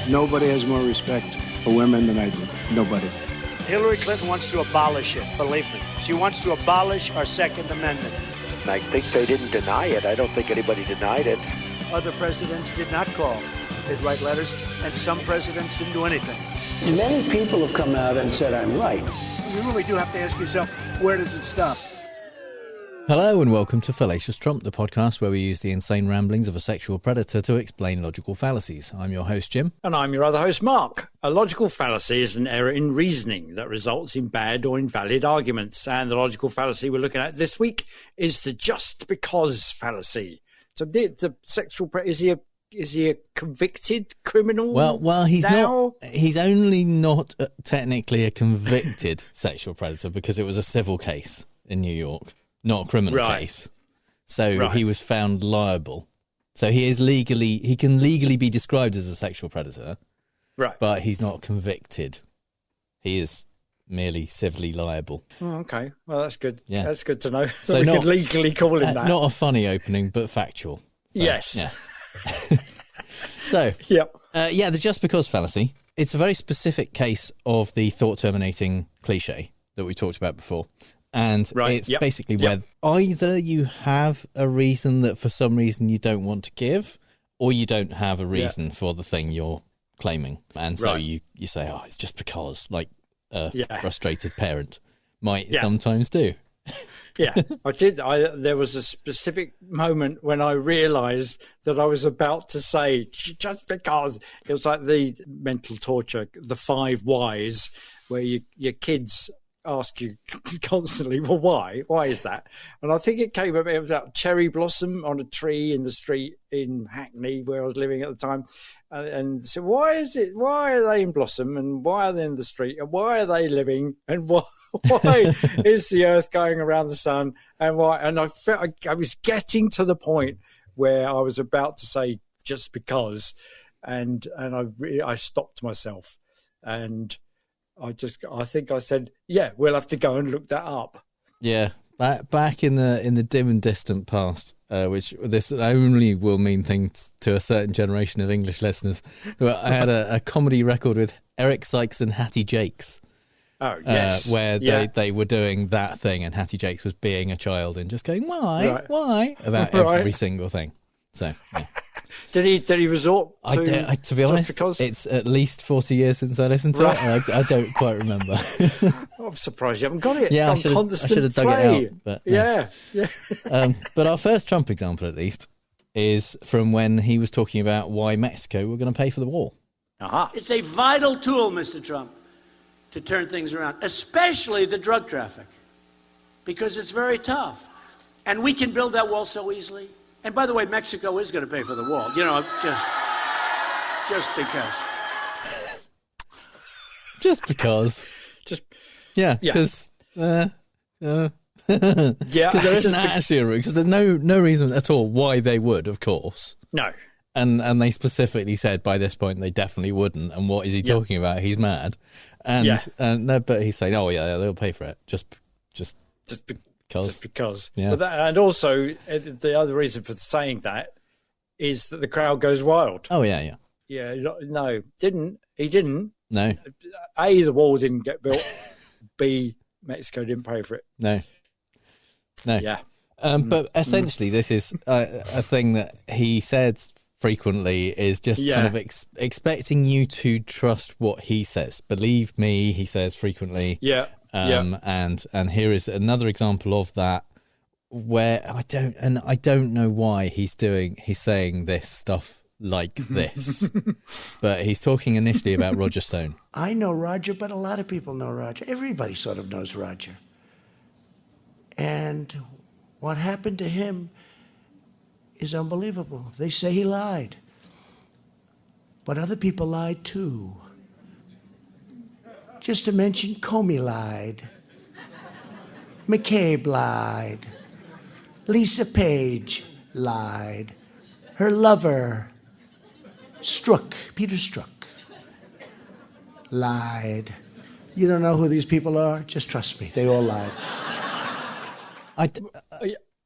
Nobody has more respect for women than I do. Nobody. Hillary Clinton wants to abolish it, believe me. She wants to abolish our Second Amendment. I think they didn't deny it. I don't think anybody denied it. Other presidents did not call. They'd write letters, and some presidents didn't do anything. Many people have come out and said I'm right. You really do have to ask yourself, where does it stop? Hello and welcome to Fallacious Trump, the podcast where we use the insane ramblings of a sexual predator to explain logical fallacies. I'm your host, Jim. And I'm your other host, Mark. A logical fallacy is an error in reasoning that results in bad or invalid arguments. And the logical fallacy we're looking at this week is the just because fallacy. So the sexual predator, is he a convicted criminal? Well, he's now? not. He's only not technically a convicted sexual predator because it was a civil case in New York. Not a criminal case. So he was found liable. So he can legally be described as a sexual predator. Right. But he's not convicted. He is merely civilly liable. Oh, okay. Well, that's good. Yeah. That's good to know. So we could legally call him that. Not a funny opening, but factual. So, yes. Yeah. So, the just because fallacy. It's a very specific case of the thought terminating cliche that we talked about before. And it's basically where either you have a reason that for some reason you don't want to give, or you don't have a reason for the thing you're claiming. And so you say, oh, it's just because, like a frustrated parent might sometimes do. Yeah, I did. There was a specific moment when I realised that I was about to say, just because. It was like the mental torture, the 5 whys, where your kids ask you constantly, well, why? Why is that? And I think it was that cherry blossom on a tree in the street in Hackney where I was living at the time. And so why are they in blossom and why are they in the street and why are they living and why is the earth going around the sun and why? And I felt I was getting to the point where I was about to say just because, and I stopped myself and I think I said, yeah, we'll have to go and look that up. Yeah, back in the dim and distant past, which this only will mean things to a certain generation of English listeners. I had a comedy record with Eric Sykes and Hattie Jakes. Oh, yes. Where they were doing that thing and Hattie Jakes was being a child and just going, why, about every single thing. So, yeah. Did he resort to... to be honest, it's at least 40 years since I listened to it. I don't quite remember. I'm surprised you haven't got it. Yeah, I should have dug it out. But, yeah. But our first Trump example, at least, is from when he was talking about why Mexico were going to pay for the wall. Aha. It's a vital tool, Mr. Trump, to turn things around, especially the drug traffic, because it's very tough. And we can build that wall so easily. And by the way, Mexico is going to pay for the wall. You know, just because. Just because. Because. Because there isn't actually a route. Because there's no reason at all why they would, of course. No. And they specifically said by this point they definitely wouldn't. And what is he talking about? He's mad. But he's saying, oh yeah, they'll pay for it. Just because. Yeah. And also, the other reason for saying that is that the crowd goes wild. Oh, yeah. Yeah, no, he didn't. No. A, the wall didn't get built. B, Mexico didn't pay for it. No. Yeah. But essentially, this is a thing that he said frequently is just kind of expecting you to trust what he says. Believe me, he says frequently. Yeah. And here is another example of that where I don't know why he's saying this stuff like this, but he's talking initially about Roger Stone. I know Roger, but a lot of people know Roger. Everybody sort of knows Roger. And what happened to him is unbelievable. They say he lied, but other people lied too. Just to mention, Comey lied. McCabe lied. Lisa Page lied. Her lover, Peter Strzok, lied. You don't know who these people are? Just trust me. They all lied.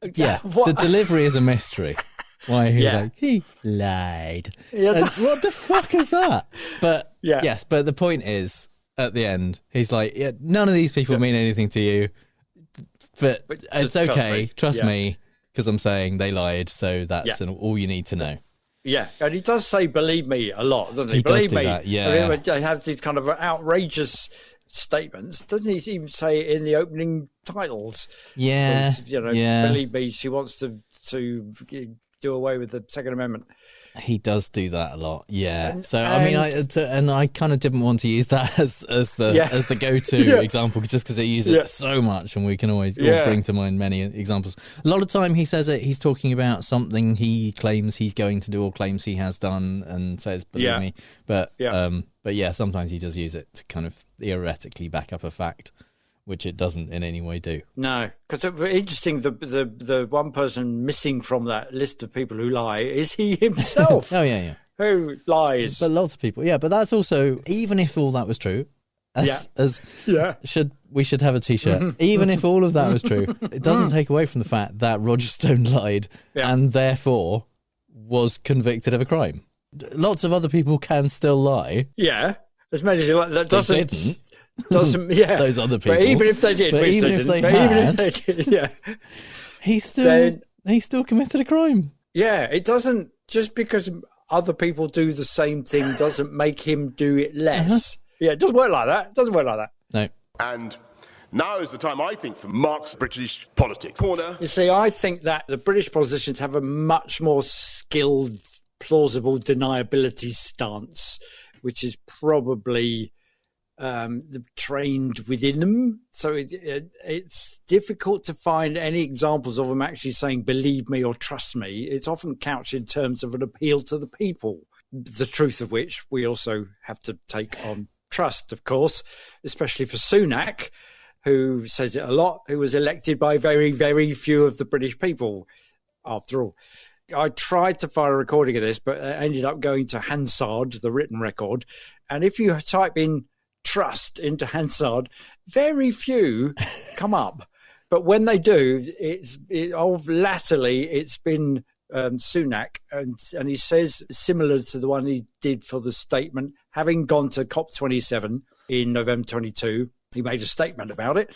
The delivery is a mystery. Why he's like, he lied. Yeah. What the fuck is that? But yes, but the point is, at the end, he's like, yeah, none of these people mean anything to you, but it's okay. Trust me, because I'm saying they lied, so that's all you need to know. Yeah, and he does say "believe me" a lot, doesn't he? He believe does do me. that, yeah. I mean, they have these kind of outrageous statements. Doesn't he even say it in the opening titles? Yeah, believe me, she wants to do away with the Second Amendment. He does do that a lot, I kind of didn't want to use that as the go-to example, just because I use it so much, and we can always bring to mind many examples. A lot of time he says it, he's talking about something he claims he's going to do or claims he has done, and says, "Believe me." But sometimes he does use it to kind of theoretically back up a fact, which it doesn't in any way do. No, because interesting, the one person missing from that list of people who lie is he himself. Oh, yeah. Who lies. But lots of people, but that's also, even if all that was true, we should have a T-shirt. Even if all of that was true, it doesn't take away from the fact that Roger Stone lied and therefore was convicted of a crime. Lots of other people can still lie. Yeah, as many as you like. That doesn't... those other people. But even if they did, he still committed a crime. Yeah, it doesn't, just because other people do the same thing doesn't make him do it less. Yeah, it doesn't work like that. No. And now is the time, I think, for Mark's British politics corner. You see, I think that the British politicians have a much more skilled, plausible deniability stance, which is probably trained within them. So it's difficult to find any examples of them actually saying, "Believe me" or "Trust me." It's often couched in terms of an appeal to the people, the truth of which we also have to take on trust, of course, especially for Sunak, who says it a lot, who was elected by very, very few of the British people, after all. I tried to find a recording of this, but I ended up going to Hansard, the written record. And if you type in "trust" into Hansard, very few come up. But when they do, latterly it's been Sunak, and he says, similar to the one he did for the statement, having gone to COP27 in November 22, he made a statement about it.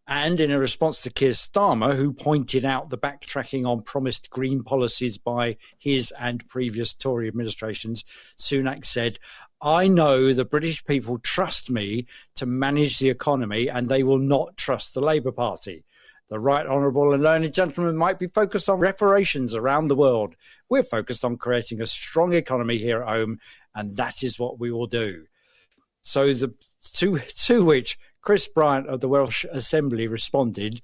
And in a response to Keir Starmer, who pointed out the backtracking on promised green policies by his and previous Tory administrations, Sunak said, "I know the British people trust me to manage the economy, and they will not trust the Labour Party. The right honourable and learned gentleman might be focused on reparations around the world. We're focused on creating a strong economy here at home, and that is what we will do." So to which Chris Bryant of the Welsh Assembly responded,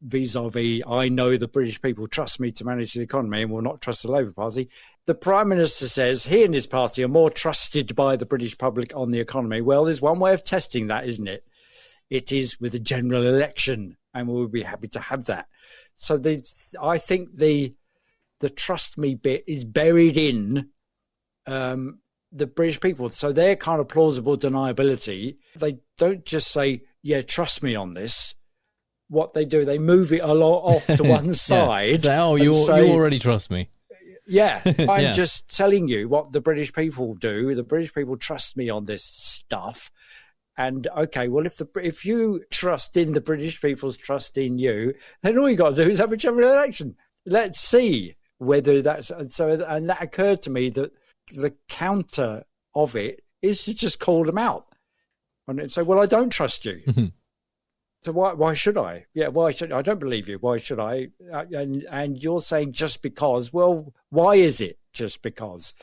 vis-a-vis, "I know the British people trust me to manage the economy and will not trust the Labour Party." The Prime Minister says he and his party are more trusted by the British public on the economy. Well, there's one way of testing that, isn't it? It is with a general election, and we'll be happy to have that. So I think the trust me bit is buried in the British people. So their kind of plausible deniability, they don't just say, "Yeah, trust me on this." What they do, they move it a lot off to one side. Say, "Oh, you already trust me." Yeah, I'm just telling you what the British people do. The British people trust me on this stuff. And okay, well, if you trust in the British people's trust in you, then all you got to do is have a general election. Let's see whether that's so. And that occurred to me that the counter of it is to just call them out and say, "Well, I don't trust you." So why should I? Yeah, why should I? Don't believe you. Why should I? And you're saying just because. Well, why is it just because?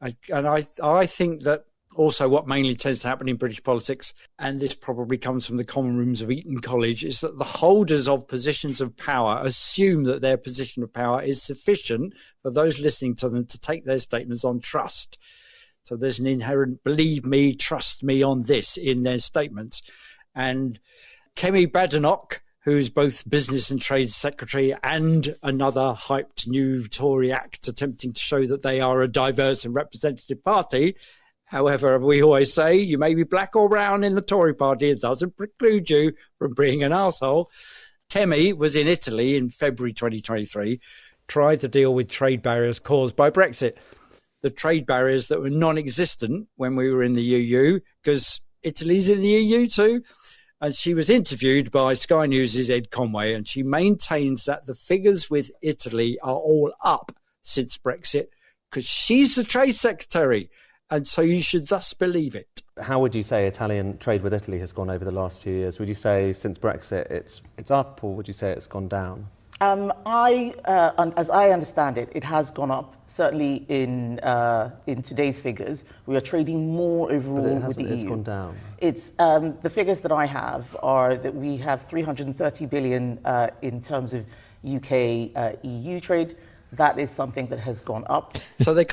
And I think that also what mainly tends to happen in British politics, and this probably comes from the common rooms of Eton College, is that the holders of positions of power assume that their position of power is sufficient for those listening to them to take their statements on trust. So there's an inherent "believe me, trust me on this" in their statements. And Kemi Badenoch, who's both Business and Trade Secretary and another hyped new Tory act attempting to show that they are a diverse and representative party. However, we always say, you may be black or brown in the Tory party, it doesn't preclude you from being an arsehole. Kemi was in Italy in February 2023, tried to deal with trade barriers caused by Brexit. the trade barriers that were non-existent when we were in the EU, because Italy's in the EU too. And she was interviewed by Sky News' Ed Conway, and she maintains that the figures with Italy are all up since Brexit, because she's the trade secretary, and so you should thus believe it. How would you say Italian trade with Italy has gone over the last few years? Would you say since Brexit it's up, or would you say it's gone down? As I understand it, it has gone up. Certainly in today's figures, we are trading more overall with the EU. It's gone down. It's the figures that I have are that we have 330 billion in terms of UK EU trade. That is something that has gone up. So they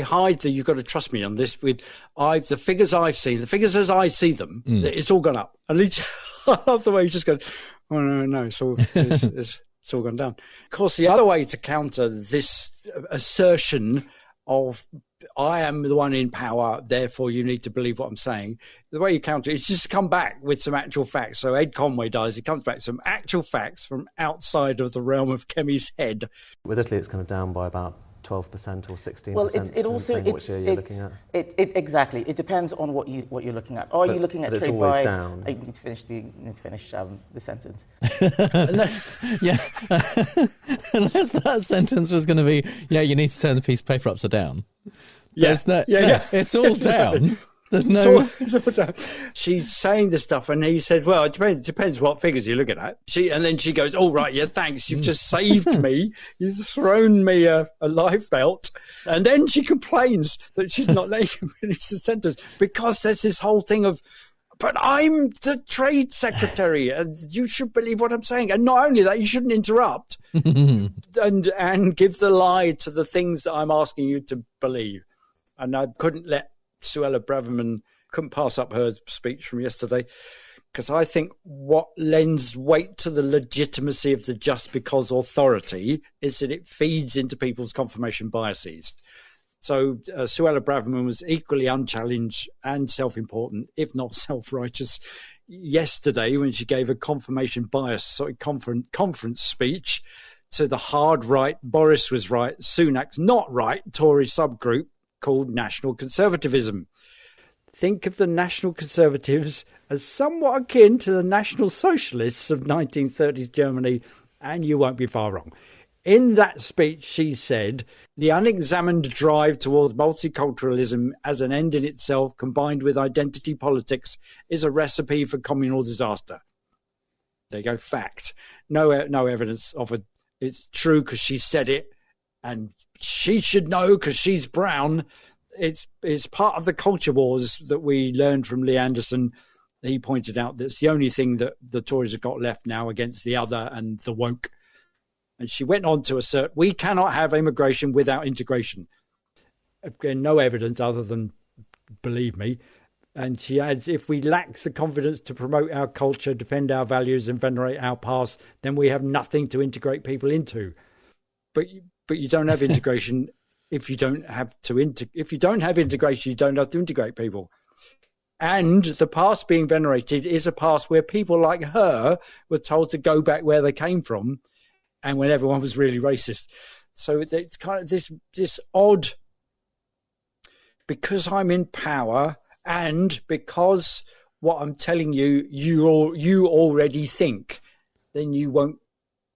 hide that you've got to trust me on this. With the figures I've seen, the figures as I see them, it's all gone up. At least I love the way you just go, oh no, it's all gone down. Of course, the other way to counter this assertion of I am the one in power, therefore you need to believe what I'm saying, the way you counter it is just come back with some actual facts. So Ed Conway does. He comes back with some actual facts from outside of the realm of Kemi's head. With Italy, it's kind of down by about 12% or 16%. Well, it also what year you're looking at. Exactly. It depends on what you're looking at. Are you looking at trade by? Down. You need to finish the sentence. Unless that sentence was going to be, you need to turn the piece of paper upside down. It's all down. There's no. It's all down. She's saying this stuff, and he said, "Well, it depends what figures you're looking at." And then she goes, "Oh right, thanks. You've just saved me. You've thrown me a life belt." And then she complains that she's not letting him finish the sentence because there's this whole thing of, "But I'm the trade secretary, and you should believe what I'm saying." And not only that, you shouldn't interrupt and give the lie to the things that I'm asking you to believe. And I couldn't let Suella Braverman couldn't pass up her speech from yesterday, because I think what lends weight to the legitimacy of the just because authority is that it feeds into people's confirmation biases. So Suella Braverman was equally unchallenged and self-important, if not self-righteous, yesterday when she gave a confirmation bias conference speech to the hard right. Boris was right, Sunak's not right, Tory subgroup called National Conservatism. Think of the National Conservatives as somewhat akin to the National Socialists of 1930s Germany, and you won't be far wrong. In that speech, she said, the unexamined drive towards multiculturalism as an end in itself, combined with identity politics, is a recipe for communal disaster. There you go, fact. No evidence of it. It's true because she said it, and she should know because she's brown. It's part of the culture wars that we learned from Lee Anderson. He pointed out that's the only thing that the Tories have got left now against the other and the woke. And she went on to assert, we cannot have immigration without integration. Again, no evidence other than believe me. And she adds, if we lack the confidence to promote our culture, defend our values and venerate our past, then we have nothing to integrate people into. But you don't have integration if you don't have if you don't have integration, you don't have to integrate people. And the past being venerated is a past where people like her were told to go back where they came from, and when everyone was really racist. So it's kind of this odd, because I'm in power and because what I'm telling you, you already think, then you won't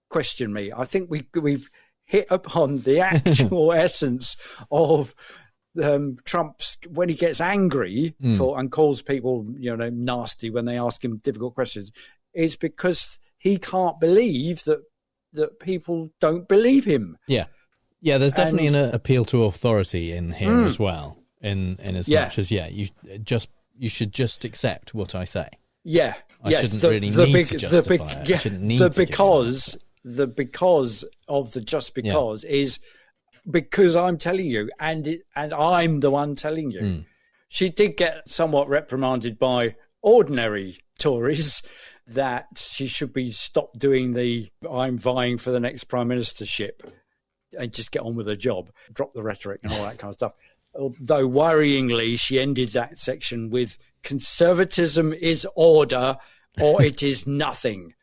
question me. I think we've hit upon the actual essence of Trump's, when he gets angry and calls people nasty when they ask him difficult questions, is because he can't believe that people don't believe him. There's definitely an appeal to authority in here as well, in as much as you should just accept what I say. I shouldn't really need to justify it. I shouldn't need to the because of the just because is because I'm telling you, and I'm the one telling you. She did get somewhat reprimanded by ordinary Tories that she should be stopped doing the I'm vying for the next prime ministership and just get on with her job, drop the rhetoric and all that kind of stuff. Although worryingly, she ended that section with conservatism is order or it is nothing.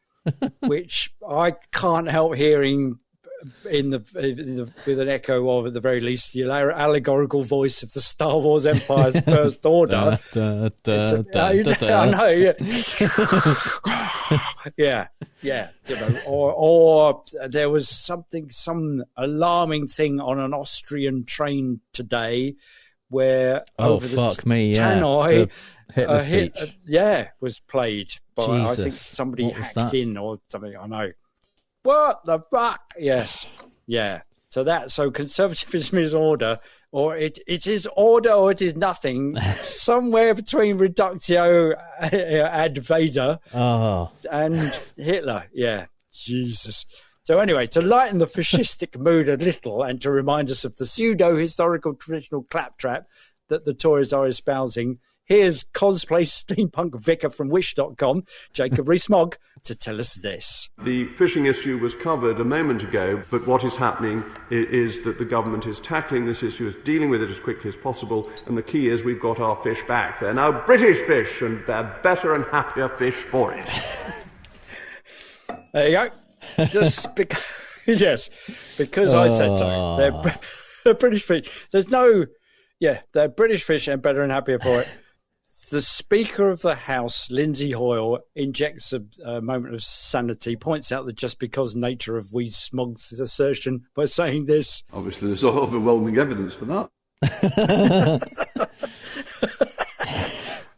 Which I can't help hearing with an echo of, at the very least, the allegorical voice of the Star Wars Empire's First Order. I know, yeah. Yeah, or there was some alarming thing on an Austrian train today where Tannoy, Hitler speech. Was played by, Jesus. I think somebody hacked in or something. I know. What the fuck? Yes, yeah. So conservatism is order, or it is order, or it is nothing. Somewhere between reductio ad Vader and Hitler. Yeah, Jesus. So anyway, to lighten the fascistic mood a little and to remind us of the pseudo-historical traditional claptrap that the Tories are espousing, here's cosplay steampunk vicar from wish.com, Jacob Rees-Mogg, to tell us this. The fishing issue was covered a moment ago, but what is happening is that the government is tackling this issue, is dealing with it as quickly as possible, and the key is we've got our fish back. They're now British fish, and they're better and happier fish for it. There you go. Just because, yes, because I said so. They're British fish. They're British fish and better and happier for it. The Speaker of the House, Lindsay Hoyle, injects a moment of sanity, points out the just because nature of Rees-Mogg's assertion by saying this. Obviously, there's overwhelming evidence for that.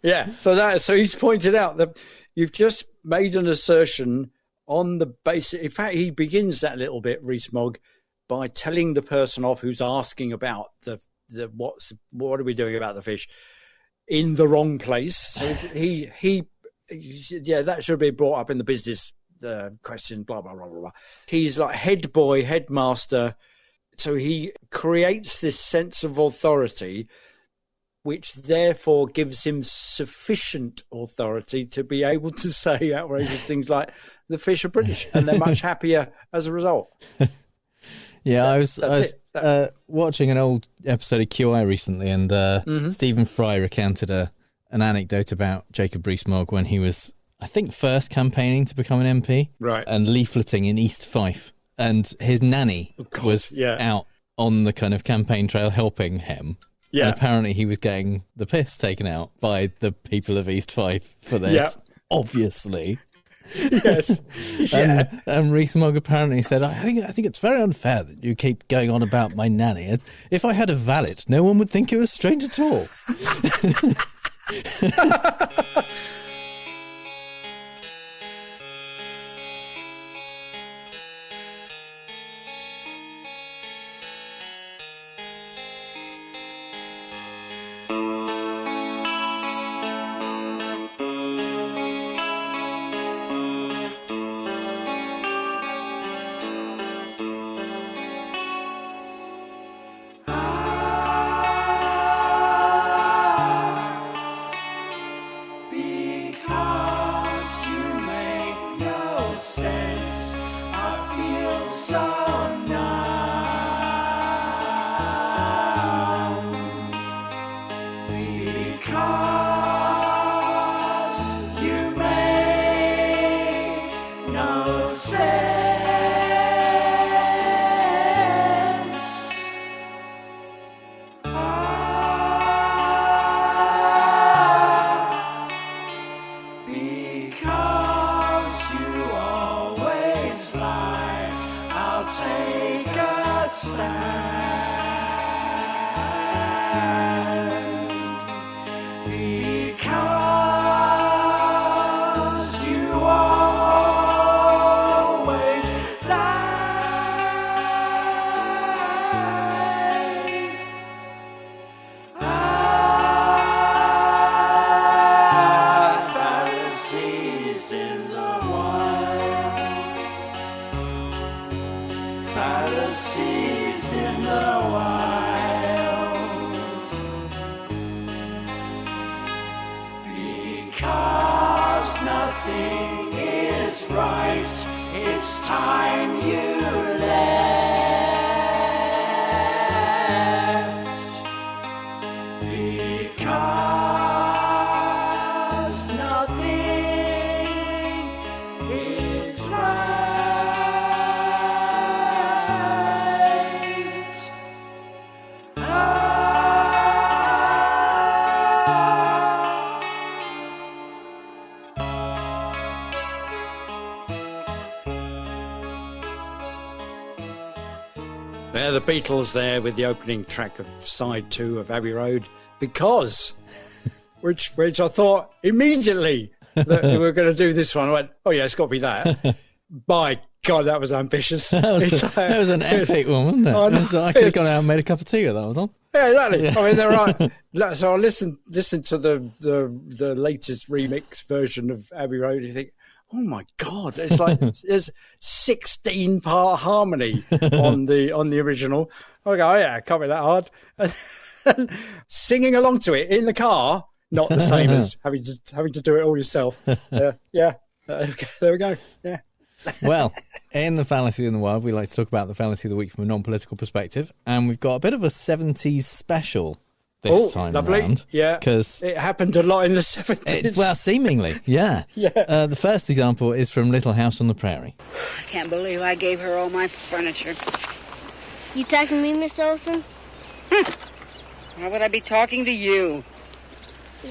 Yeah, so he's pointed out that you've just made an assertion on the basis. In fact, he begins that little bit, Rees-Mogg, by telling the person off who's asking about the what are we doing about the fish in the wrong place. So that should be brought up in the business question. Blah blah blah blah blah. He's like head boy, headmaster. So he creates this sense of authority, which therefore gives him sufficient authority to be able to say outrageous things like the fish are British and they're much happier as a result. Yeah, I was watching an old episode of QI recently, and Stephen Fry recounted an anecdote about Jacob Rees-Mogg when he was, I think, first campaigning to become an MP, right, and leafleting in East Fife, and his nanny was out on the kind of campaign trail helping him. Yeah. And apparently he was getting the piss taken out by the people of East Fife for this, obviously. Yes. And Rees-Mogg apparently said, I think it's very unfair that you keep going on about my nanny. If I had a valet, no one would think it was strange at all. Fallacies in the wild, because nothing is right. It's time you left, because nothing is right. Yeah, the Beatles there with the opening track of side 2 of Abbey Road, because, which I thought immediately that we were going to do this one. I went, oh yeah, it's got to be that. By God, that was ambitious. That was an epic one, wasn't it? I could have gone out and made a cup of tea with that was on. Yeah, exactly. Yeah. I mean, they're right. So I listened to the latest remix version of Abbey Road, and you think, oh my God, it's like there's 16-part harmony on the original. I go, oh yeah, can't be that hard. And singing along to it in the car, not the same as having to do it all yourself. Yeah, there we go. Yeah. Well, in the Fallacy in the Wild, we like to talk about the Fallacy of the Week from a non-political perspective, and we've got a bit of a 70s special this time around. Yeah, because it happened a lot in the 70s. Well, seemingly, yeah. Yeah. The first example is from Little House on the Prairie. I can't believe I gave her all my furniture. You talking to me, Miss Olson? Why would I be talking to you?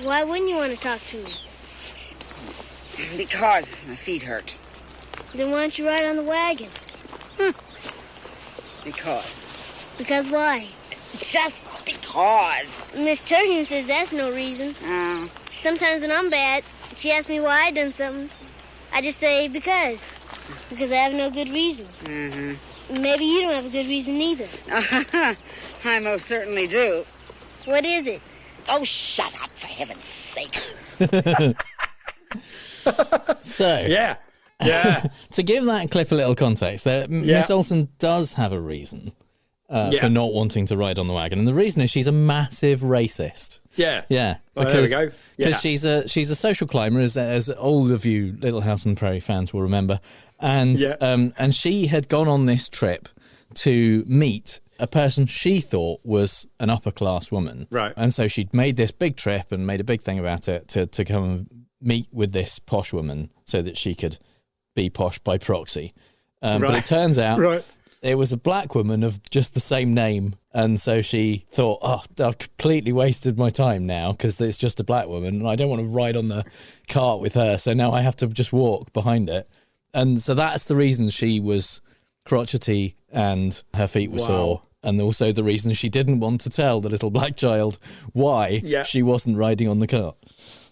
Why wouldn't you want to talk to me? Because my feet hurt. Then why don't you ride on the wagon? Because. Because why? Just because. Miss Turgeon says that's no reason. Sometimes when I'm bad, she asks me why I done something. I just say because. Because I have no good reason. Mm-hmm. Maybe you don't have a good reason either. I most certainly do. What is it? Oh, shut up, for heaven's sake. So. Yeah. To give that clip a little context, Miss Olsen does have a reason for not wanting to ride on the wagon, and the reason is she's a massive racist. Yeah. Because there we go. Yeah. she's a social climber, as all of you Little House on the Prairie fans will remember, and she had gone on this trip to meet a person she thought was an upper class woman, right? And so she'd made this big trip and made a big thing about it to come and meet with this posh woman so that she could be posh by proxy. But it turns out it was a black woman of just the same name. And so she thought, oh, I've completely wasted my time now because it's just a black woman and I don't want to ride on the cart with her. So now I have to just walk behind it. And so that's the reason she was crotchety and her feet were sore. And also the reason she didn't want to tell the little black child why she wasn't riding on the cart.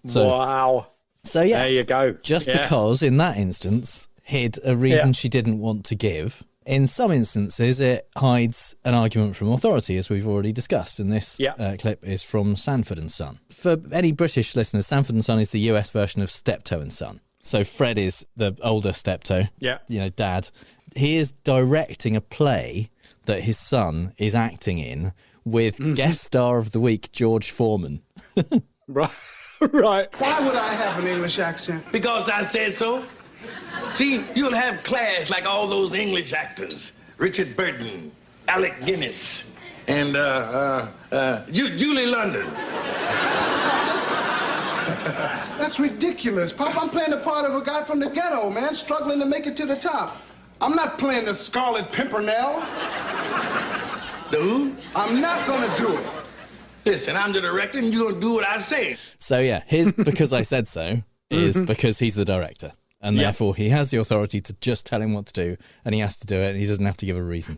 So, wow. So, yeah. There you go. Just because, in that instance, hid a reason she didn't want to give. In some instances, it hides an argument from authority, as we've already discussed. And this clip is from Sanford & Son. For any British listeners, Sanford & Son is the US version of Steptoe & Son. So Fred is the older Steptoe, dad. He is directing a play that his son is acting in with guest star of the week, George Foreman. Right. Why would I have an English accent? Because I said so. See, you'll have class like all those English actors. Richard Burton, Alec Guinness, and Julie London. That's ridiculous, Pop. I'm playing the part of a guy from the ghetto, man, struggling to make it to the top. I'm not playing the Scarlet Pimpernel. Dude? I'm not gonna do it. Listen, I'm the director and you're gonna do what I say. So yeah, his because I said so is because he's the director. And therefore he has the authority to just tell him what to do and he has to do it and he doesn't have to give a reason.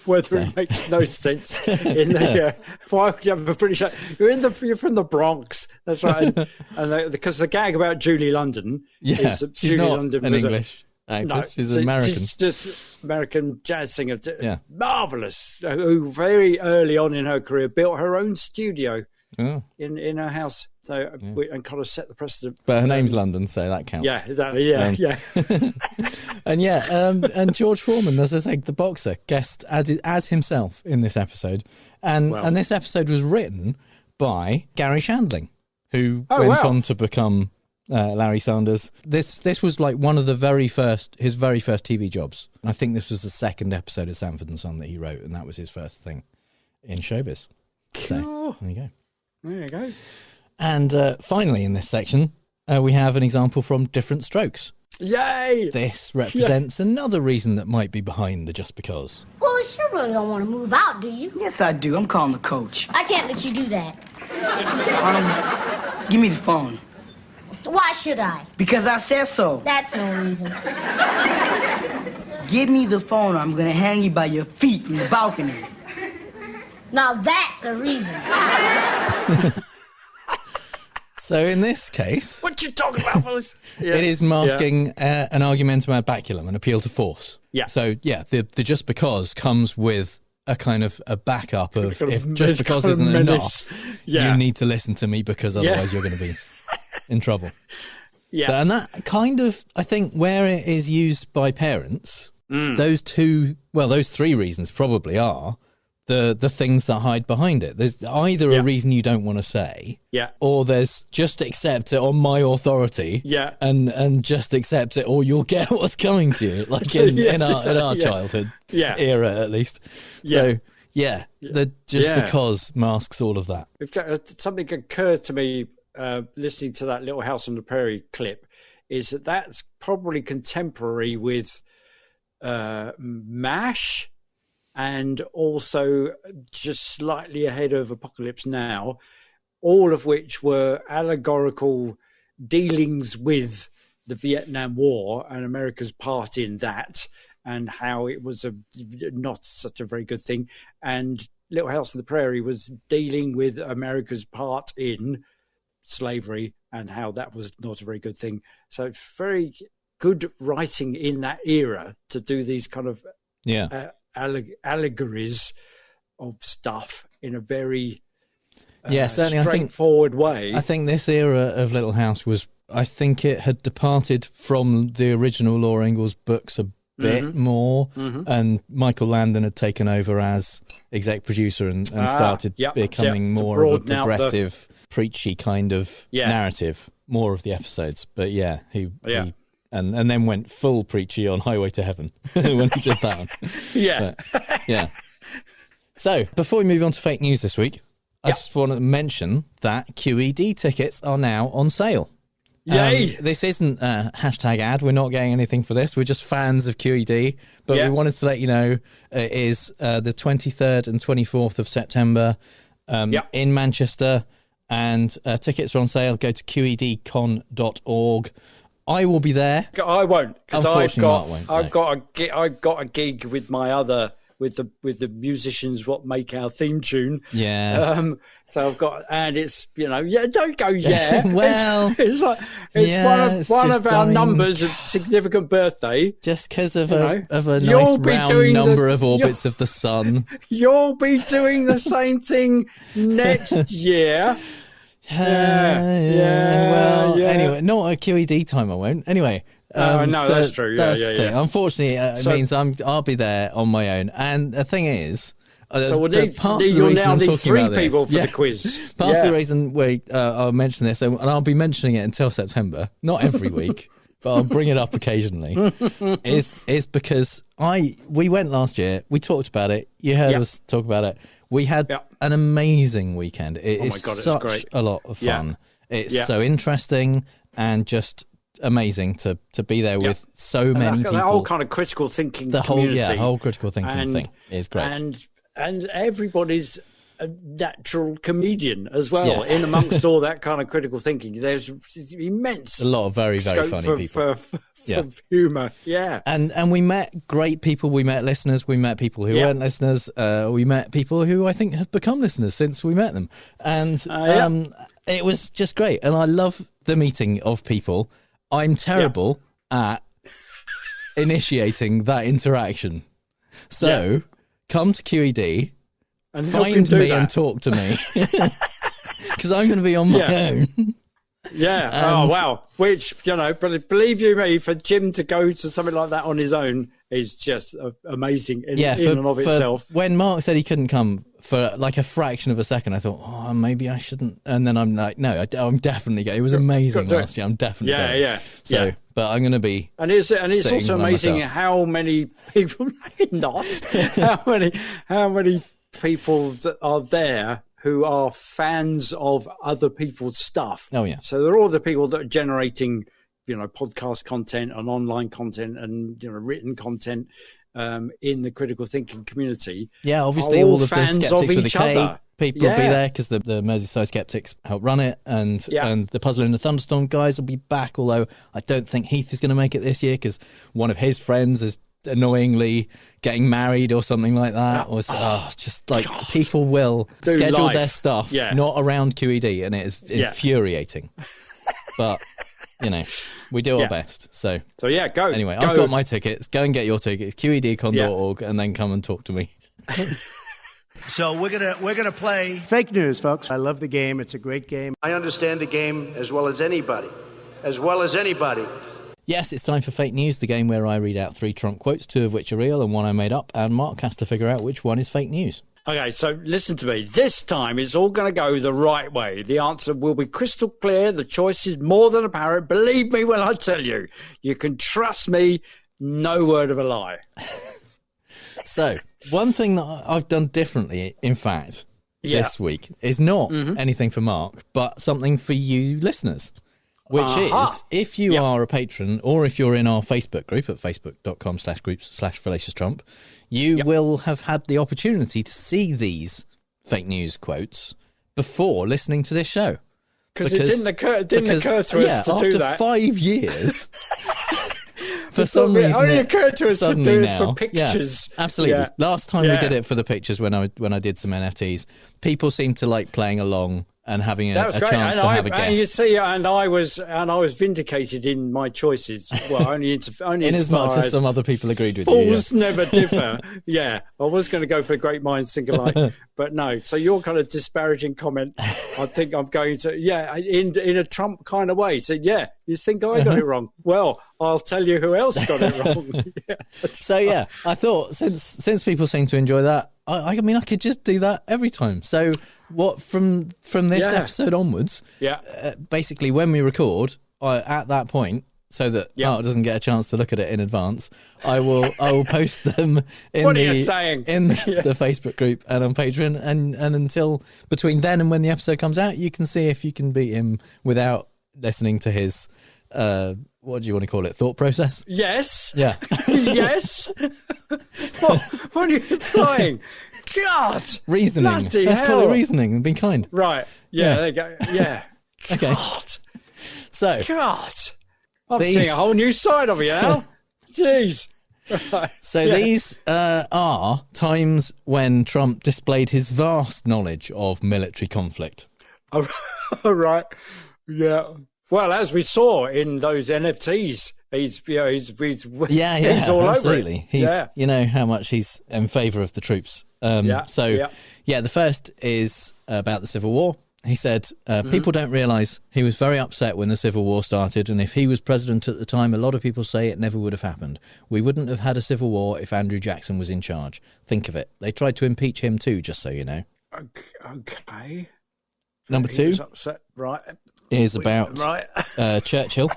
Whether it makes no sense in the why would you have a British you're from the Bronx, that's right, and because the gag about Julie London is that she's Julie not London an was English actress, she's an American. She's just American jazz singer, marvellous, who very early on in her career built her own studio in her house, and kind of set the precedent. But her name's London, so that counts. Yeah, exactly. And and George Foreman, as I say, the boxer, guest as himself in this episode, and this episode was written by Gary Shandling, who went on to become Larry Sanders. This was like one of his very first TV jobs. I think this was the second episode of Sanford & Son that he wrote, and that was his first thing in showbiz. So there you go. There you go. And finally, in this section, we have an example from Different Strokes. Yay! This represents another reason that might be behind the Just Because. Well, you sure really don't want to move out, do you? Yes, I do. I'm calling the coach. I can't let you do that. Give me the phone. Why should I? Because I said so. That's no reason. Give me the phone or I'm going to hang you by your feet from the balcony. Now that's a reason. So in this case... What you talking about, fellas? Yeah. It is masking an argumentum ad baculum, an appeal to force. Yeah. So, the just because comes with a kind of a backup of if just because isn't enough, you need to listen to me because otherwise you're going to be in trouble. Yeah. So, and that kind of, I think, where it is used by parents, those three reasons probably are the things that hide behind it. There's either a reason you don't want to say, or there's just accept it on my authority, and just accept it, or you'll get what's coming to you, like in our childhood era at least. So the just because masks all of that. Something occurred to me listening to that Little House on the Prairie clip, is that's probably contemporary with MASH. And also just slightly ahead of Apocalypse Now, all of which were allegorical dealings with the Vietnam War and America's part in that, and how it was not such a very good thing. And Little House on the Prairie was dealing with America's part in slavery and how that was not a very good thing. So it's very good writing in that era to do these kind of allegories of stuff in a very certainly straightforward way. I think this era of Little House was, I think it had departed from the original Laura Ingalls books a bit more, and Michael Landon had taken over as exec producer and started becoming more of a progressive, preachy kind of narrative, more of the episodes. But he and then went full preachy on Highway to Heaven when he did that one. So, before we move on to fake news this week, I just want to mention that QED tickets are now on sale. Yay! This isn't a hashtag ad. We're not getting anything for this. We're just fans of QED. But we wanted to let you know it is the 23rd and 24th of September in Manchester. And tickets are on sale. Go to qedcon.org. I will be there. I won't, because I've got a gig with my other with the musicians what make our theme tune. So I've got, and it's don't go well, it's one of our numbers of significant birthday. Just because of a nice round number of orbits of the sun. You'll be doing the same thing next year. Anyway, not at QED time I won't. Anyway, that's true. That's the thing. Unfortunately, it means I'll be there on my own. And the thing is, you'll now need 3 people for the quiz. Part of the reason I'll mention this, and I'll be mentioning it until September, not every week, but I'll bring it up occasionally, is because we went last year, we talked about it, you heard us talk about it. We had an amazing weekend. It is such a lot of fun. It's so interesting and just amazing to be there with so many people. The whole kind of critical thinking community. The whole critical thinking thing is great. And everybody's a natural comedian as well, in amongst all that kind of critical thinking. There's immense a lot of very, very funny people. For humour, and we met great people. We met listeners. We met people who weren't listeners. We met people who I think have become listeners since we met them, and it was just great. And I love the meeting of people. I'm terrible at initiating that interaction, so come to QED and find me and talk to me because I'm going to be on my own. Oh wow! Which believe you me, for Jim to go to something like that on his own is just amazing in and of itself. When Mark said he couldn't come for like a fraction of a second, I thought, maybe I shouldn't. And then I'm like, no, I'm definitely going. It was amazing last year. I'm definitely going. So, but I'm going to be. And it's also amazing how many people how many people that are there who are fans of other people's stuff. Oh, yeah. So they're all the people that are generating, podcast content and online content and, written content in the critical thinking community. Yeah, obviously all of the Skeptics with a K people will be there because the Merseyside Skeptics help run it. And the Puzzler and the Thunderstorm guys will be back, although I don't think Heath is going to make it this year because one of his friends has annoyingly getting married or something like that. Or just like people will schedule their stuff not around QED, and it is infuriating. But, you know, we do our best. So yeah, go. Anyway, I've got my tickets. Go and get your tickets, QEDcon.org, and then come and talk to me. So we're gonna play fake news, folks. I love the game. It's a great game. I understand the game as well as anybody. As well as anybody. Yes, it's time for Fake News, the game where I read out 3 Trump quotes, 2 of which are real and 1 I made up, and Mark has to figure out which one is fake news. Okay, so listen to me. This time it's all going to go the right way. The answer will be crystal clear. The choice is more than apparent. Believe me when I tell you. You can trust me. No word of a lie. So, one thing that I've done differently, in fact, this week is not anything for Mark, but something for you listeners. Which is, if you are a patron, or if you're in our Facebook group at facebook.com/groups/FallaciousTrump, you will have had the opportunity to see these fake news quotes before listening to this show. Because it didn't occur to us to do that. After 5 years... For some reason, it only occurred to us to do it for pictures. Yeah, absolutely. Yeah. Last time we did it for the pictures when I did some NFTs, people seemed to like playing along and having a chance to have a guess. And you see, and I was vindicated in my choices. Well, only in as much as some other people agreed with you. Fools never differ. Yeah, I was going to go for great minds think alike, but no. So your kind of disparaging comment, I think I'm going to in a Trump kind of way. So you think I got it wrong? Well, I'll tell you who else got it wrong. So I thought since people seem to enjoy that. I mean, I could just do that every time. So, what from this episode onwards? Basically, when we record, at that point, so that Mark doesn't get a chance to look at it in advance, I will post them in the Facebook group and on Patreon, and until between then and when the episode comes out, you can see if you can beat him without listening to his. What do you want to call it? Thought process? Yes. Yeah. Yes. What are you implying? God. Reasoning. Bloody Let's hell. call it reasoning and be kind. Right. Yeah. There you go. Yeah. Okay. God. So. God. I'm seeing a whole new side of you now. Jeez. Right. So these are times when Trump displayed his vast knowledge of military conflict. Oh, right. Yeah. Well, as we saw in those NFTs, he's all absolutely. Over it. You know how much he's in favour of the troops. The first is about the Civil War. He said, people don't realise he was very upset when the Civil War started, and if he was president at the time, a lot of people say it never would have happened. We wouldn't have had a Civil War if Andrew Jackson was in charge. Think of it. They tried to impeach him too, just so you know. Okay. Number 2 was upset. Right. Is about Churchill.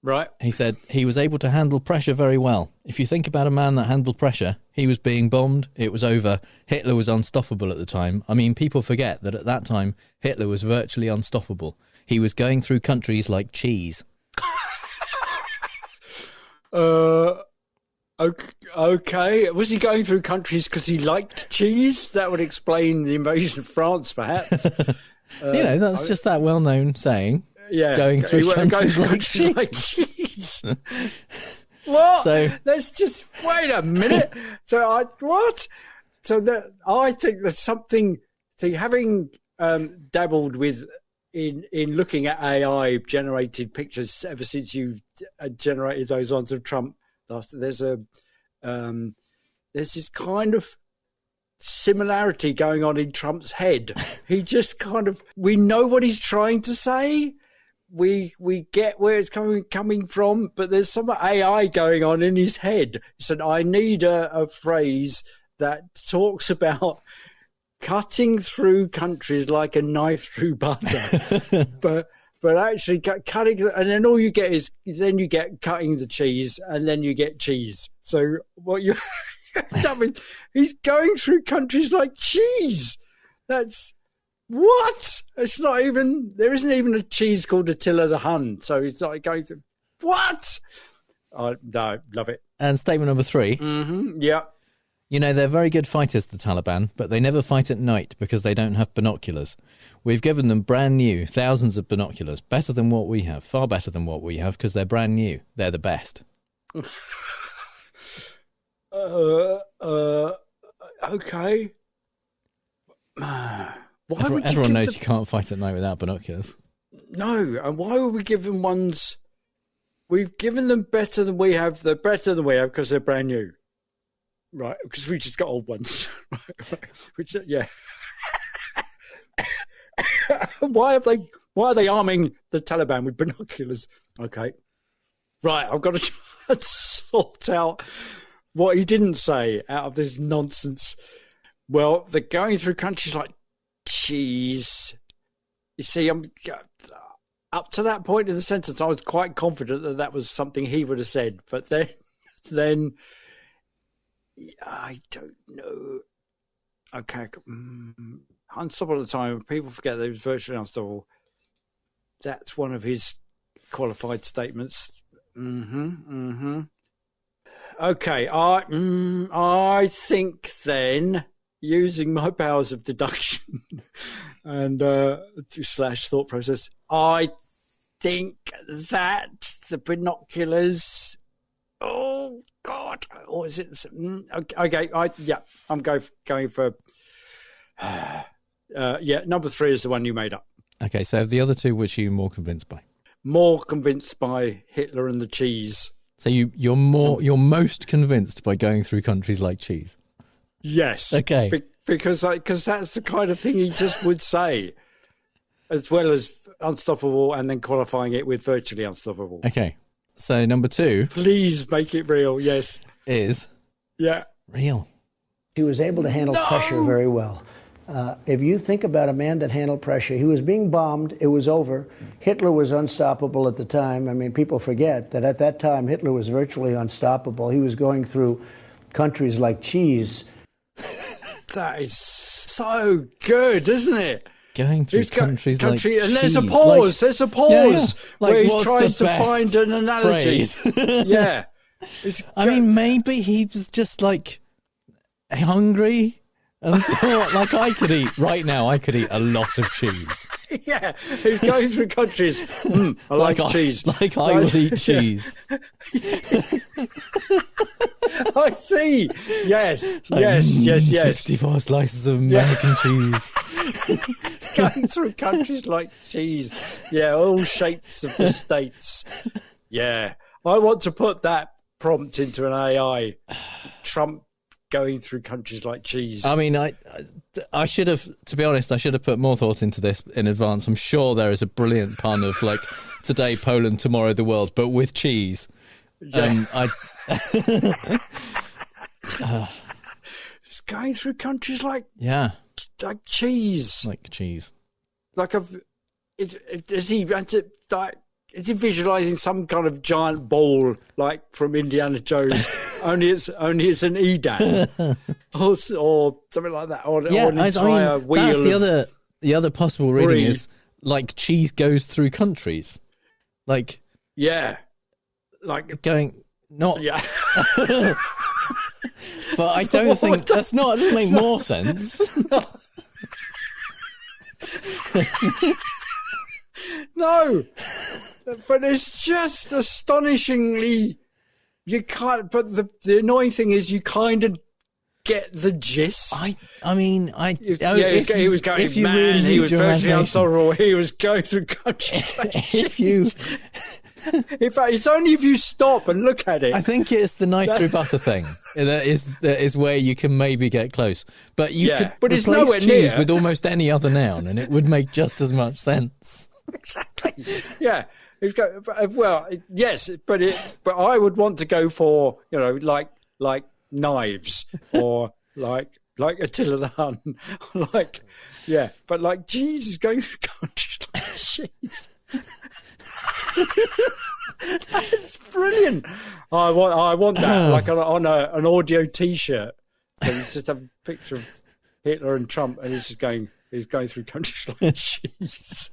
Right. He said he was able to handle pressure very well. If you think about a man that handled pressure, he was being bombed, it was over. Hitler was unstoppable at the time. I mean, people forget that at that time, Hitler was virtually unstoppable. He was going through countries like cheese. Okay. Was he going through countries because he liked cheese? That would explain the invasion of France, perhaps. That's just that well-known saying. Yeah, going through countries like cheese. What? So let's just wait a minute. I think there's something. So having dabbled with in looking at AI generated pictures ever since you've generated those ones of Trump, there's this kind of similarity going on in Trump's head. He just we know what he's trying to say. We get where it's coming from, but there's some AI going on in his head. He said, I need a phrase that talks about cutting through countries like a knife through butter. but actually cutting, and then all you get is, then you get cutting the cheese, and then you get cheese. So what you... I mean, he's going through countries like cheese. That's what? It's not even. There isn't even a cheese called Attila the Hun. So it's like going through what? No, love it. And statement number 3. Mm-hmm, yeah. You know, they're very good fighters, the Taliban, but they never fight at night because they don't have binoculars. We've given them brand new, thousands of binoculars, better than what we have, far better than what we have, because they're brand new. They're the best. Okay. Everyone knows you can't fight at night without binoculars. No, and why would we give them ones? We've given them better than we have. They're better than we have because they're brand new, right? Because we just got old ones, right. Which, yeah. Why are they arming the Taliban with binoculars? Okay, right. I've got to try and sort out what he didn't say out of this nonsense. Well, they're going through countries like cheese. You see, I'm up to that point in the sentence, I was quite confident that was something he would have said. But then I don't know. Okay, unstoppable at the time. People forget that he was virtually unstoppable. That's one of his qualified statements. Okay, I think then, using my powers of deduction and slash thought process, I think that the binoculars. Oh God! Or is it? Okay, I'm going for. Number 3 is the one you made up. Okay, so the other two, which are you more convinced by? More convinced by Hitler and the cheese. So you're most convinced by going through countries like cheese. Yes. Okay. Because that's the kind of thing he just would say, as well as unstoppable, and then qualifying it with virtually unstoppable. Okay. So number 2. Please make it real. Yes. Is. Yeah. Real. He was able to handle pressure very well. If you think about a man that handled pressure, he was being bombed. It was over. Hitler was unstoppable at the time. I mean, people forget that at that time, Hitler was virtually unstoppable. He was going through countries like cheese. That is so good, isn't it? Going through countries like cheese. And there's a pause. There's a pause where he tries to find an analogy. Yeah. I mean, maybe he was just like hungry and thought, like, I could eat a lot of cheese. Yeah, he's going through countries. I like cheese. Like I would eat cheese. I see. Yes, yes. 64 slices of American cheese. Going through countries like cheese. Yeah, all shapes of the states. Yeah. I want to put that prompt into an AI. Trump going through countries like cheese. I mean, I should have, to be honest, I should have put more thought into this in advance. I'm sure there is a brilliant pun of like, today Poland, tomorrow the world, but with cheese. Yeah. Just going through countries like cheese. Like cheese. Like is he visualizing some kind of giant ball like from Indiana Jones? only it's an Edam or something like that, or an entire wheel. That's the other possible reading is like cheese goes through countries, like like going not. Yeah. But I don't think that doesn't make more sense. No, but it's just astonishingly. You can't. But the annoying thing is, you kind of get the gist. I mean, he was going mad. Really he was virtually unstoppable. He was going through countries. In fact, it's only if you stop and look at it. I think it's the knife through butter thing. That is where you can maybe get close. But you could replace it's cheese with almost any other noun, and it would make just as much sense. Exactly. Yeah. Well, yes, but I would want to go for like knives or like Attila the Hun, but like Jesus going through countries like cheese. That's brilliant. I want that like on an audio T-shirt. And just have a picture of Hitler and Trump, and he's going through countries like cheese.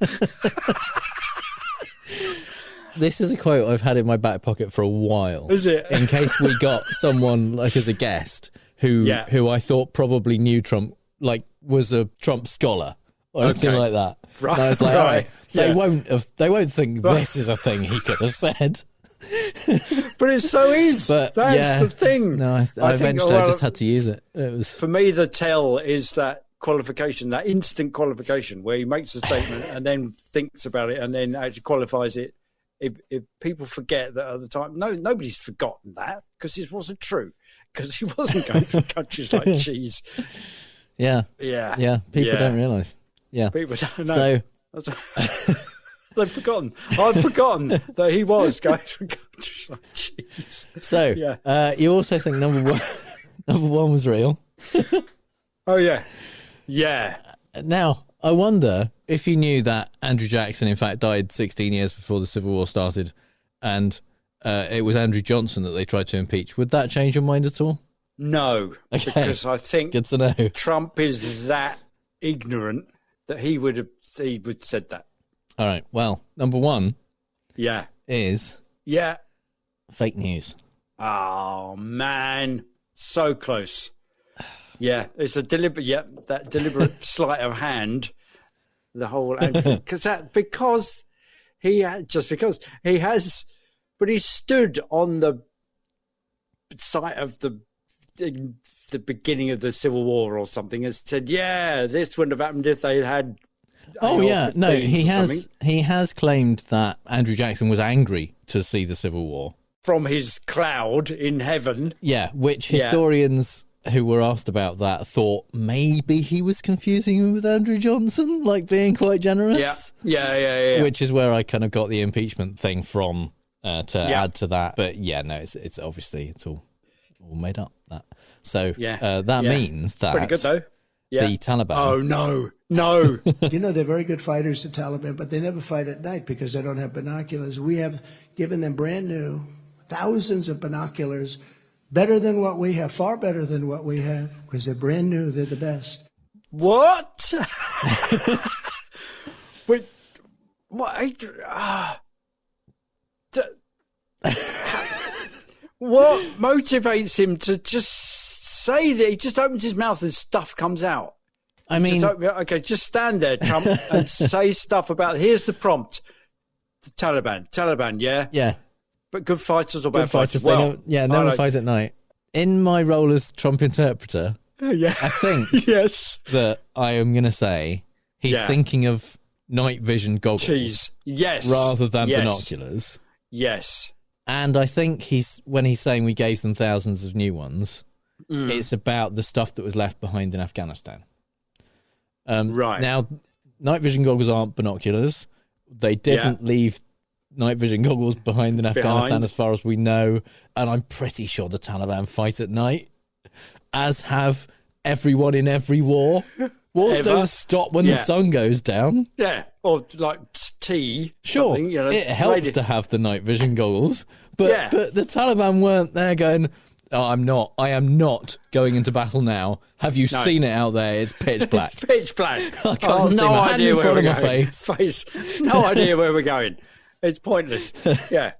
This is a quote I've had in my back pocket for a while. Is it? In case we got someone like as a guest who I thought probably knew Trump, like was a Trump scholar or anything like that. Right. And I was like, all right, they won't think this is a thing he could have said. But it's so easy. That's the thing. No, I eventually I just had to use it. It was for me. The tell is that qualification, that instant qualification, where he makes a statement and then thinks about it and then actually qualifies it. If people forget that at the time, nobody's forgotten that because it wasn't true. Because he wasn't going through countries like cheese. Yeah. People don't realise. Yeah, people don't know. So they've forgotten. I've forgotten that he was going through countries like cheese. So you also think number one was real? Oh yeah. Now I wonder if you knew that Andrew Jackson, in fact, died 16 years before the Civil War started, and it was Andrew Johnson that they tried to impeach. Would that change your mind at all? No, because I think good to know. Trump is that ignorant that he would have said that. All right. Well, number one, is fake news. Oh man, so close. Yeah, it's a deliberate. Yeah, that deliberate sleight of hand. The whole because he has. But he stood on the site of the beginning of the Civil War or something and said, "Yeah, this wouldn't have happened if they had." He has claimed that Andrew Jackson was angry to see the Civil War from his cloud in heaven. Yeah, which historians who were asked about that thought maybe he was confusing him with Andrew Johnson, like being quite generous. Yeah. Which is where I kind of got the impeachment thing from. To add to that, but it's obviously it's all made up. That that means that pretty good though. The Taliban. Oh no! They're very good fighters, the Taliban, but they never fight at night because they don't have binoculars. We have given them brand new, thousands of binoculars, better than what we have, far better than what we have, because they're brand new. They're the best. What? But what? What motivates him to just say that? He just opens his mouth and stuff comes out. I mean, just stand there, Trump, and say stuff about. Here's the prompt: the Taliban, yeah. But good fighters or bad fighters? Well, never fight at night. In my role as Trump interpreter, I think that I am going to say he's thinking of night vision goggles, rather than binoculars, And I think when he's saying we gave them thousands of new ones, it's about the stuff that was left behind in Afghanistan. Now, night vision goggles aren't binoculars. They didn't leave night vision goggles behind in Afghanistan as far as we know. And I'm pretty sure the Taliban fight at night, as have everyone in every war. Wars don't stop when the sun goes down. Yeah, or like tea. Sure, it helps to have the night vision goggles, but the Taliban weren't there going, I am not going into battle now. Have you seen it out there? It's pitch black. It's pitch black. I can't see my hand in front of my face. No idea where we're going. It's pointless. Yeah.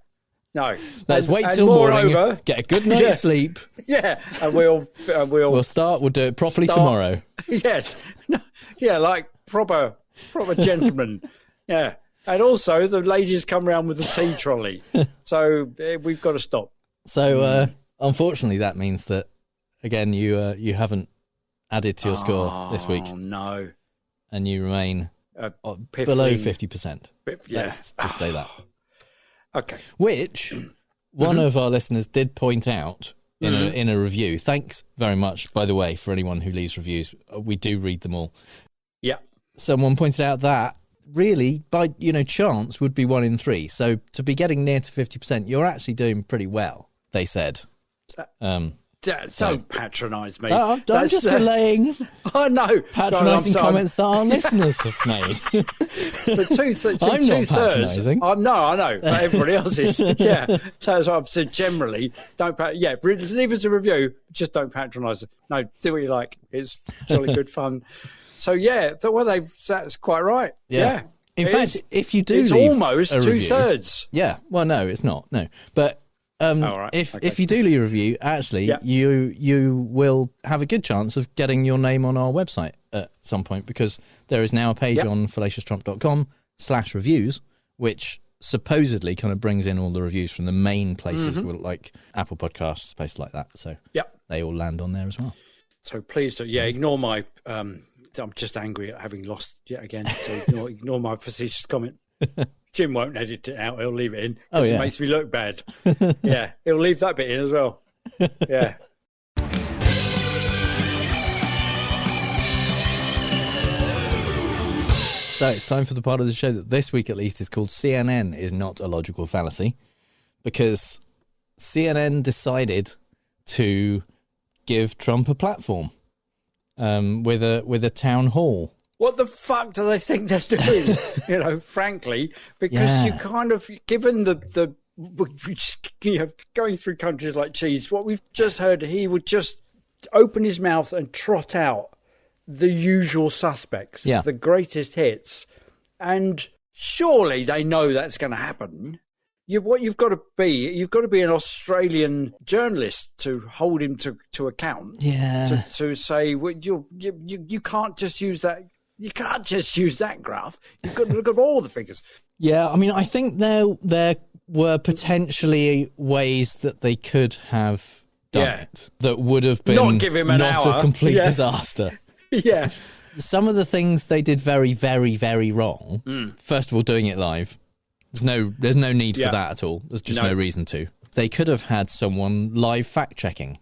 No. Let's wait till morning. Get a good night's sleep. Yeah, and we'll do it properly tomorrow. Yes. Yeah, like proper gentlemen. Yeah. And also the ladies come around with the tea trolley. So we've got to stop. So unfortunately that means that again you haven't added to your score this week. Oh no. And you remain below 50%. Let's just say that. Okay. Which one of our listeners did point out in a review. Thanks very much, by the way, for anyone who leaves reviews. We do read them all. Yeah. Someone pointed out that really, by chance, would be 1 in 3. So to be getting near to 50%, you're actually doing pretty well. They said. Don't patronise me. I'm just relaying. I know patronising comments that our listeners have made. But I'm not patronising. I know. But everybody else is. Yeah, that's what I've said generally. Don't leave us a review. Just don't patronise. No, do what you like. It's jolly good fun. So that's quite right. Yeah. In fact, if you do, it's leave almost a review, 2/3. Yeah. Well, no, it's not. No, but. If you do leave a review, actually, you will have a good chance of getting your name on our website at some point, because there is now a page on fallacioustrump.com/reviews, which supposedly kind of brings in all the reviews from the main places, like Apple Podcasts, places like that. So they all land on there as well. So please, ignore my. I'm just angry at having lost yet again. So ignore my facetious comment. Jim won't edit it out. He'll leave it in because it makes me look bad. Yeah, he'll leave that bit in as well. Yeah. So it's time for the part of the show that this week at least is called CNN is not a logical fallacy, because CNN decided to give Trump a platform with a town hall. What the fuck do they think they're doing? Frankly, because you kind of, given the going through countries like cheese, what we've just heard, he would just open his mouth and trot out the usual suspects, the greatest hits, and surely they know that's going to happen. What you've got to be an Australian journalist to hold him to account. Yeah, to say, well, you can't just use that. You can't just use that graph. You've got to look at all the figures. Yeah, I mean, I think there were potentially ways that they could have done it that would have been not give him an hour. A complete disaster. Yeah. Some of the things they did very, very, very wrong. First of all, doing it live. There's no need for that at all. There's just no reason to. They could have had someone live fact-checking.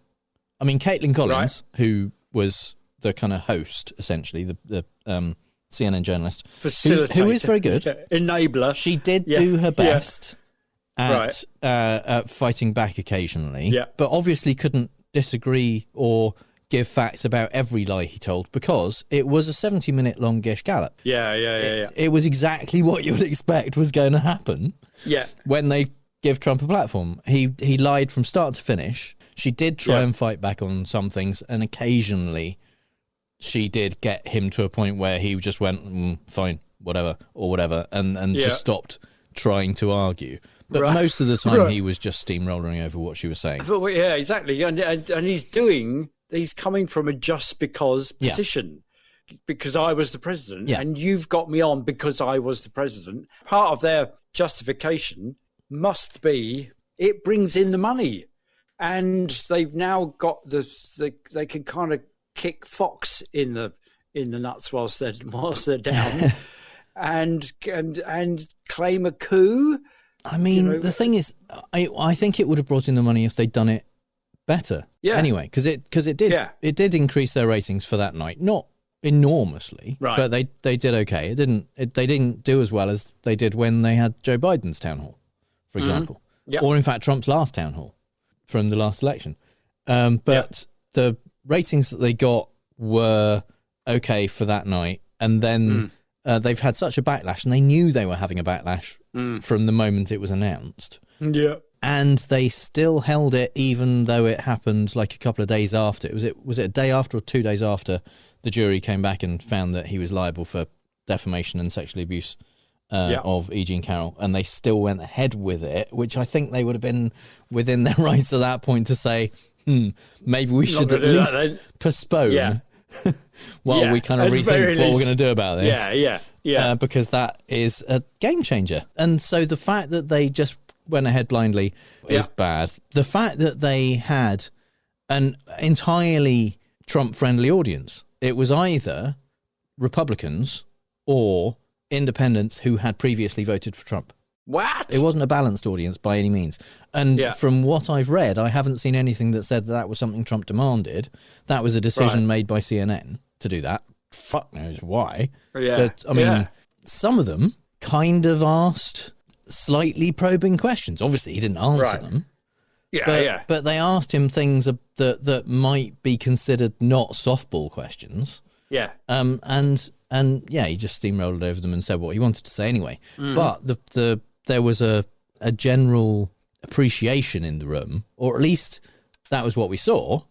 I mean, Caitlin Collins, who was the kind of host, essentially, the CNN journalist, who is very good. Enabler. She did do her best at fighting back occasionally, but obviously couldn't disagree or give facts about every lie he told, because it was a 70-minute longish gallop. Yeah. It was exactly what you would expect was going to happen. Yeah. When they give Trump a platform, he lied from start to finish. She did try and fight back on some things, and occasionally she did get him to a point where he just went, fine, whatever, and just stopped trying to argue. But most of the time he was just steamrolling over what she was saying. Yeah, exactly. And he's coming from a just because position. Because I was the president, and you've got me on because I was the president. Part of their justification must be it brings in the money. And they've now got they can kind of kick Fox in the nuts whilst they're down and claim a coup. I mean, the thing is, I think it would have brought in the money if they'd done it better. Yeah. Anyway, because it did increase their ratings for that night, not enormously, but they did okay. They didn't do as well as they did when they had Joe Biden's town hall, for example, or in fact Trump's last town hall from the last election. But the ratings that they got were okay for that night, and then they've had such a backlash, and they knew they were having a backlash from the moment it was announced. Yeah. And they still held it, even though it happened like a couple of days after. Was it a day after or 2 days after the jury came back and found that he was liable for defamation and sexual abuse of E. Jean Carroll, and they still went ahead with it, which I think they would have been within their rights at that point to say, maybe we should at least postpone while we kind of rethink what we're going to do about this. Yeah. Because that is a game changer. And so the fact that they just went ahead blindly is bad. The fact that they had an entirely Trump-friendly audience, it was either Republicans or independents who had previously voted for Trump. What? It wasn't a balanced audience by any means. And from what I've read, I haven't seen anything that said that was something Trump demanded. That was a decision made by CNN to do that. Fuck knows why. But, I mean, some of them kind of asked slightly probing questions. Obviously, he didn't answer them. But they asked him things that might be considered not softball questions. Yeah. And he just steamrolled over them and said what he wanted to say anyway. But there was a general appreciation in the room, or at least that was what we saw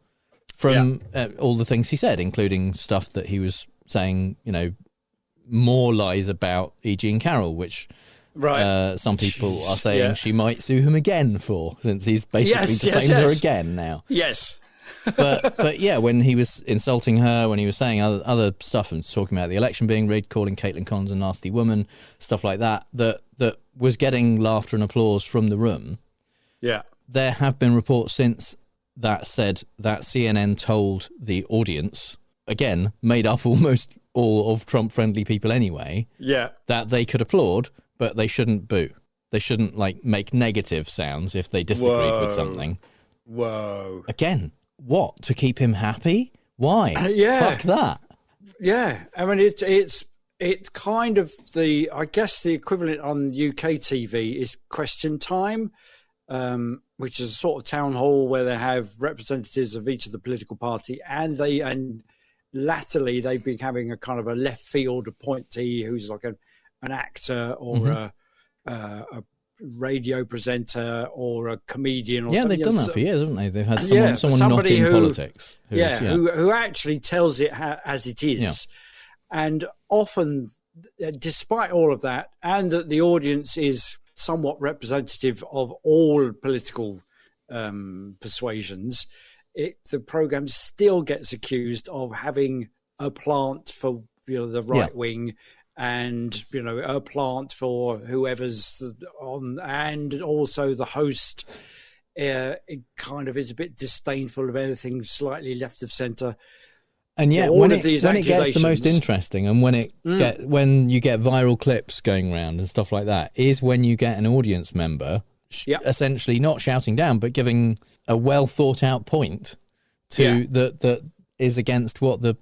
from all the things he said, including stuff that he was saying, more lies about E. Jean Carroll, which some people are saying she might sue him again for, since he's basically defamed her again now. Yes. but when he was insulting her, when he was saying other stuff and talking about the election being rigged, calling Caitlin Collins a nasty woman, stuff like that, that was getting laughter and applause from the room. Yeah. There have been reports since that said that CNN told the audience, again, made up almost all of Trump-friendly people anyway, that they could applaud, but they shouldn't boo. They shouldn't, like, make negative sounds if they disagreed with something. Whoa. Again, what? To keep him happy? Why? Fuck that. Yeah. I mean, it's kind of I guess the equivalent on UK TV is Question Time, which is a sort of town hall where they have representatives of each of the political party, and latterly they've been having a kind of a left field appointee who's like an actor or a radio presenter or a comedian or something. They've done that for years, haven't they? They've had someone not in politics. Who actually tells it as it is. Yeah. And often, despite all of that, and that the audience is somewhat representative of all political persuasions, the program still gets accused of having a plant for the right wing, and a plant for whoever's on, and also the host it kind of is a bit disdainful of anything slightly left of centre. And yet, when it gets the most interesting, and when you get viral clips going around and stuff like that, is when you get an audience member essentially not shouting down, but giving a well thought out point that is against what the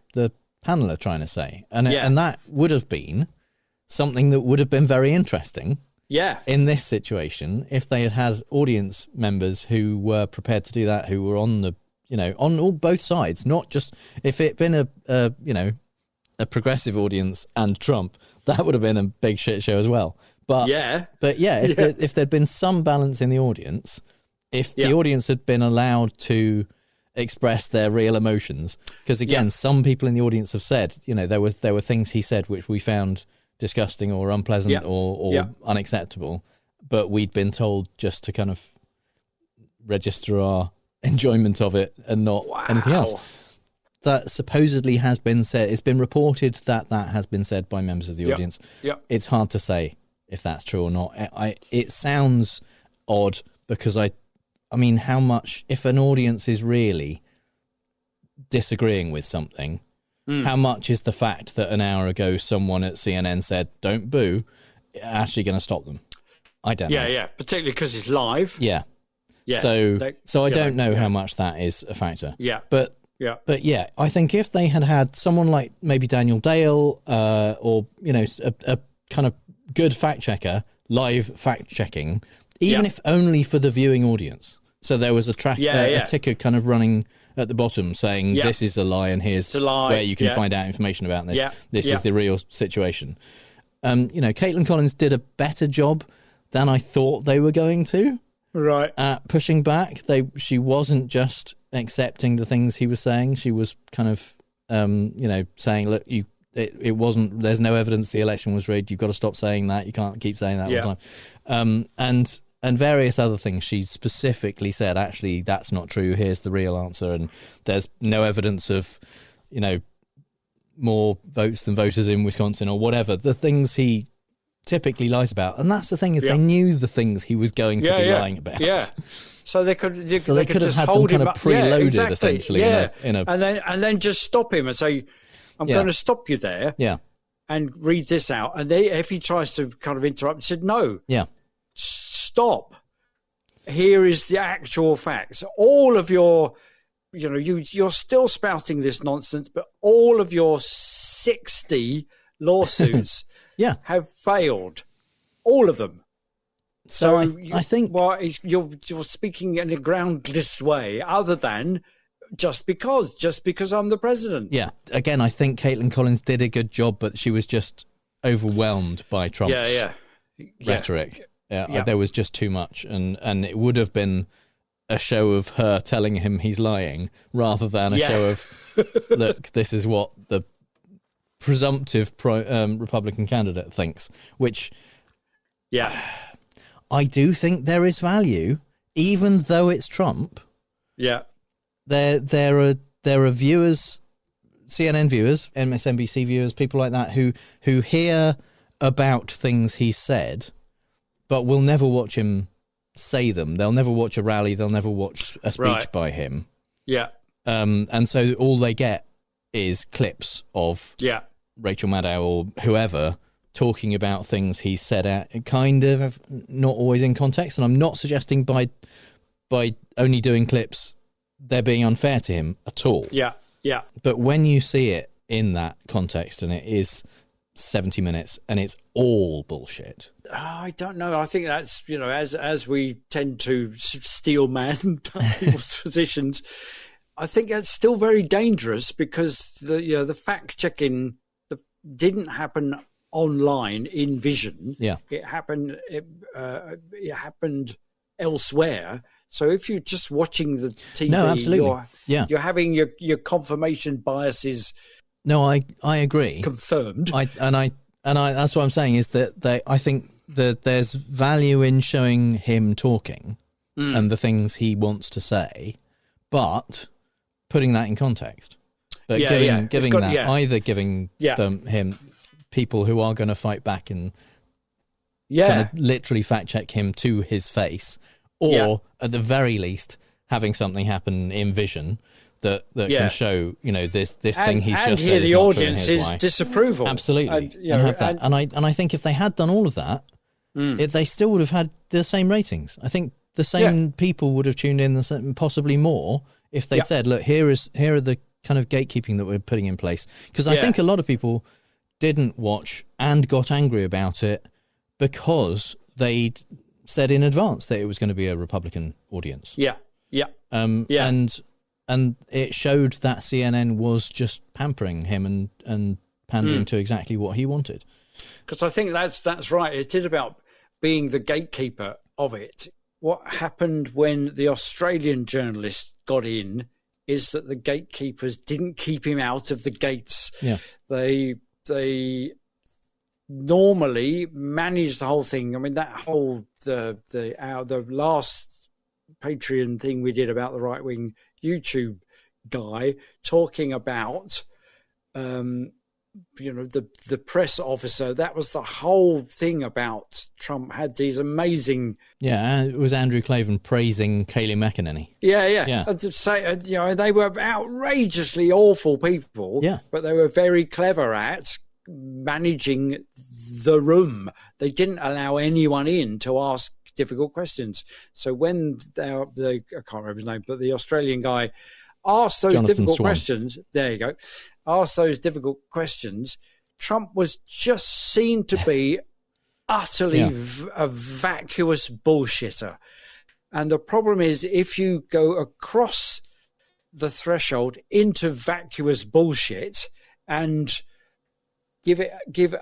panel are trying to say, and that would have been something that would have been very interesting. Yeah. In this situation, if they had audience members who were prepared to do that, who were on the on both sides, not just if it'd been a progressive audience and Trump, that would have been a big shit show as well. But if there'd been some balance in the audience, if the audience had been allowed to express their real emotions, because again, some people in the audience have said, there were things he said which we found disgusting or unpleasant or unacceptable, but we'd been told just to kind of register our enjoyment of it and not anything else. That supposedly has been said. It's been reported that has been said by members of the audience. It's hard to say if that's true or not. It sounds odd because I mean, how much, if an audience is really disagreeing with something, how much is the fact that an hour ago someone at CNN said "don't boo" actually going to stop them? I don't know. Yeah, particularly because it's live. Yeah. So I don't know how much that is a factor. Yeah. But yeah, I think if they had someone like maybe Daniel Dale or a kind of good fact checker, live fact checking, even if only for the viewing audience. So there was a ticker kind of running at the bottom saying this is a lie and here's where you can find out information about this. This is the real situation. Caitlin Collins did a better job than I thought they were going to. Right. At pushing back. She wasn't just accepting the things he was saying. She was kind of, saying, look, it wasn't, there's no evidence the election was rigged. You've got to stop saying that. You can't keep saying that all the time. And various other things. She specifically said, actually, that's not true. Here's the real answer. And there's no evidence of, more votes than voters in Wisconsin or whatever. The things he typically lies about, and that's the thing, is they knew the things he was going to be lying about. So they could have had them kind of preloaded essentially in a and then just stop him and say, I'm going to stop you there and read this out, and if he tries to kind of interrupt, said no, stop, here is the actual facts. All of your you're still spouting this nonsense, but all of your 60 lawsuits have failed, all of them. So I think you're speaking in a groundless way, other than just because I'm the president. Yeah. Again, I think Caitlin Collins did a good job, but she was just overwhelmed by Trump's rhetoric. There was just too much, and it would have been a show of her telling him he's lying rather than a show of, look, this is what the presumptive Republican candidate thinks, which I do think there is value, even though it's Trump. There are viewers, CNN viewers, MSNBC viewers, people like that who hear about things he said but will never watch him say them. They'll never watch a rally. They'll never watch a speech by him. Yeah. And so all they get is clips of Rachel Maddow or whoever talking about things he said at kind of not always in context. And I'm not suggesting by only doing clips they're being unfair to him at all. Yeah. But when you see it in that context and it is 70 minutes and it's all bullshit. I don't know. I think that's, as we tend to steel man people's positions, I think that's still very dangerous because the fact checking didn't happen online in Vision. Yeah, it happened. It happened elsewhere. So if you're just watching the TV, no, absolutely. You're having your confirmation biases. No, I agree. Confirmed. I that's what I'm saying is that I think that there's value in showing him talking and the things he wants to say, but putting that in context. But giving either giving him people who are going to fight back and kind of literally fact check him to his face, or at the very least having something happen in Vision that can show this thing he's just said. And hear the audience's disapproval. Absolutely, and have that. And I think if they had done all of that, they still would have had the same ratings. I think the same people would have tuned in, possibly more, if they'd said, "Look, here are the kind of gatekeeping that we're putting in place." Because I think a lot of people didn't watch and got angry about it because they'd said in advance that it was going to be a Republican audience. And it showed that CNN was just pampering him and pandering to exactly what he wanted. Because I think that's right. It is about being the gatekeeper of it. What happened when the Australian journalist got in is that the gatekeepers didn't keep him out of the gates. Yeah. They normally manage the whole thing. I mean, that whole the last Patreon thing we did about the right wing YouTube guy talking about the press officer. That was the whole thing about Trump. Had these amazing it was Andrew Clavin praising Kayleigh McEnany. And to say they were outrageously awful people, but they were very clever at managing the room. They didn't allow anyone in to ask difficult questions. So when I can't remember his name, but the Australian guy asked those difficult questions, there you go, asked those difficult questions, Trump was just seen to be utterly a vacuous bullshitter. And the problem is, if you go across the threshold into vacuous bullshit and give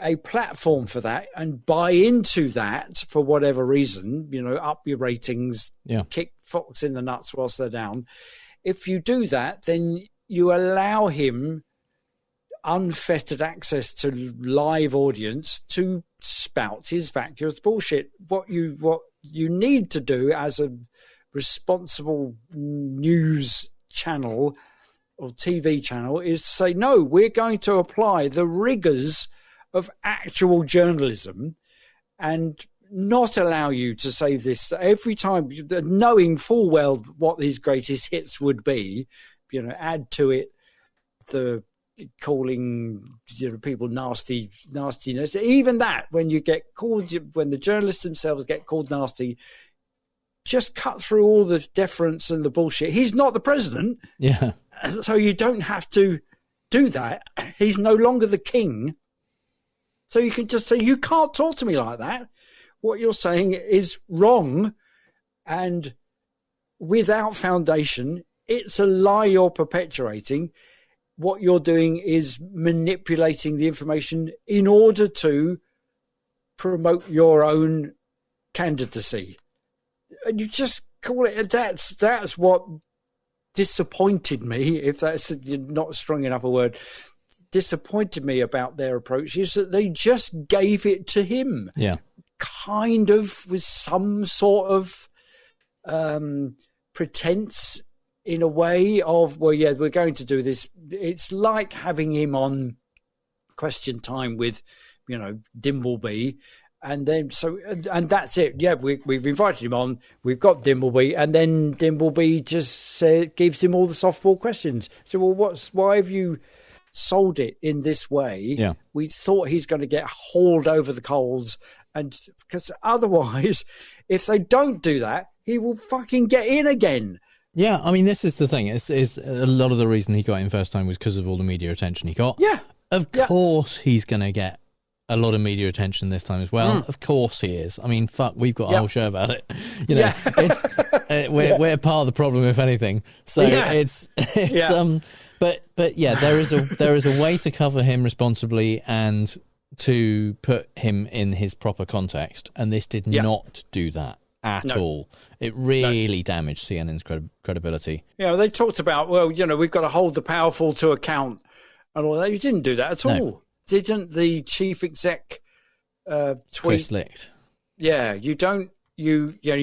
a platform for that and buy into that for whatever reason, up your ratings, kick Fox in the nuts whilst they're down. If you do that, then you allow him unfettered access to live audience to spout his vacuous bullshit. What you need to do as a responsible news channel or TV channel is to say, no, we're going to apply the rigors of actual journalism and not allow you to say this every time, knowing full well what his greatest hits would be, add to it the calling people nastiness. Even that, when you get called, when the journalists themselves get called nasty, just cut through all the deference and the bullshit. He's not the president. Yeah. So you don't have to do that. He's no longer the king. So you can just say, you can't talk to me like that. What you're saying is wrong and without foundation. It's a lie you're perpetuating. What you're doing is manipulating the information in order to promote your own candidacy. And you just call it, that's what disappointed me, if that's not strong enough a word, disappointed me about their approach, is that they just gave it to him. Yeah. Kind of with some sort of pretense in a way of, well, yeah, we're going to do this. It's like having him on Question Time with, Dimbleby, And then and that's it. Yeah, we've invited him on. We've got Dimbleby, and then Dimbleby just gives him all the softball questions. So, well, why have you sold it in this way? Yeah, we thought he's going to get hauled over the coals, and because otherwise, if they don't do that, he will fucking get in again. Yeah, I mean, this is the thing. It's a lot of the reason he got in first time was because of all the media attention he got. Yeah, of course he's going to get a lot of media attention this time as well. Of course he is. I mean, fuck, we've got a whole show about it. You know, it's we're part of the problem, if anything. So it's but yeah, there is a way to cover him responsibly and to put him in his proper context, and this did not do that at all. It really damaged CNN's credibility. Yeah, they talked about, well, you know, we've got to hold the powerful to account and all that. You didn't do that at all. Didn't the chief exec tweet? Chris Licht. Yeah, you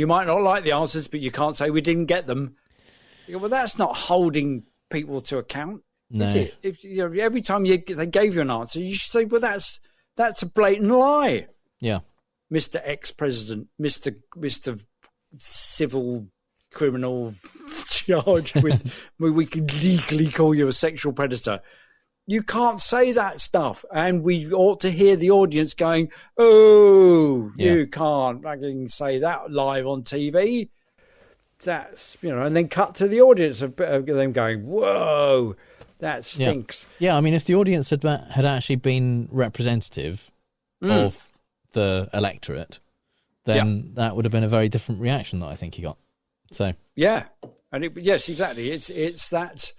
might not like the answers, but you can't say we didn't get them. You go, well, that's not holding people to account, is it? If every time they gave you an answer, you should say, well, that's a blatant lie. Yeah, Mr. Ex-President, Mr. Civil criminal charged with we could legally call you a sexual predator. You can't say that stuff, and we ought to hear the audience going, "Oh, you can't fucking say that live on TV." That's and then cut to the audience of them going, "Whoa, that stinks." Yeah, I mean, if the audience had actually been representative of the electorate, then that would have been a very different reaction that I think he got. So yes, exactly. It's that.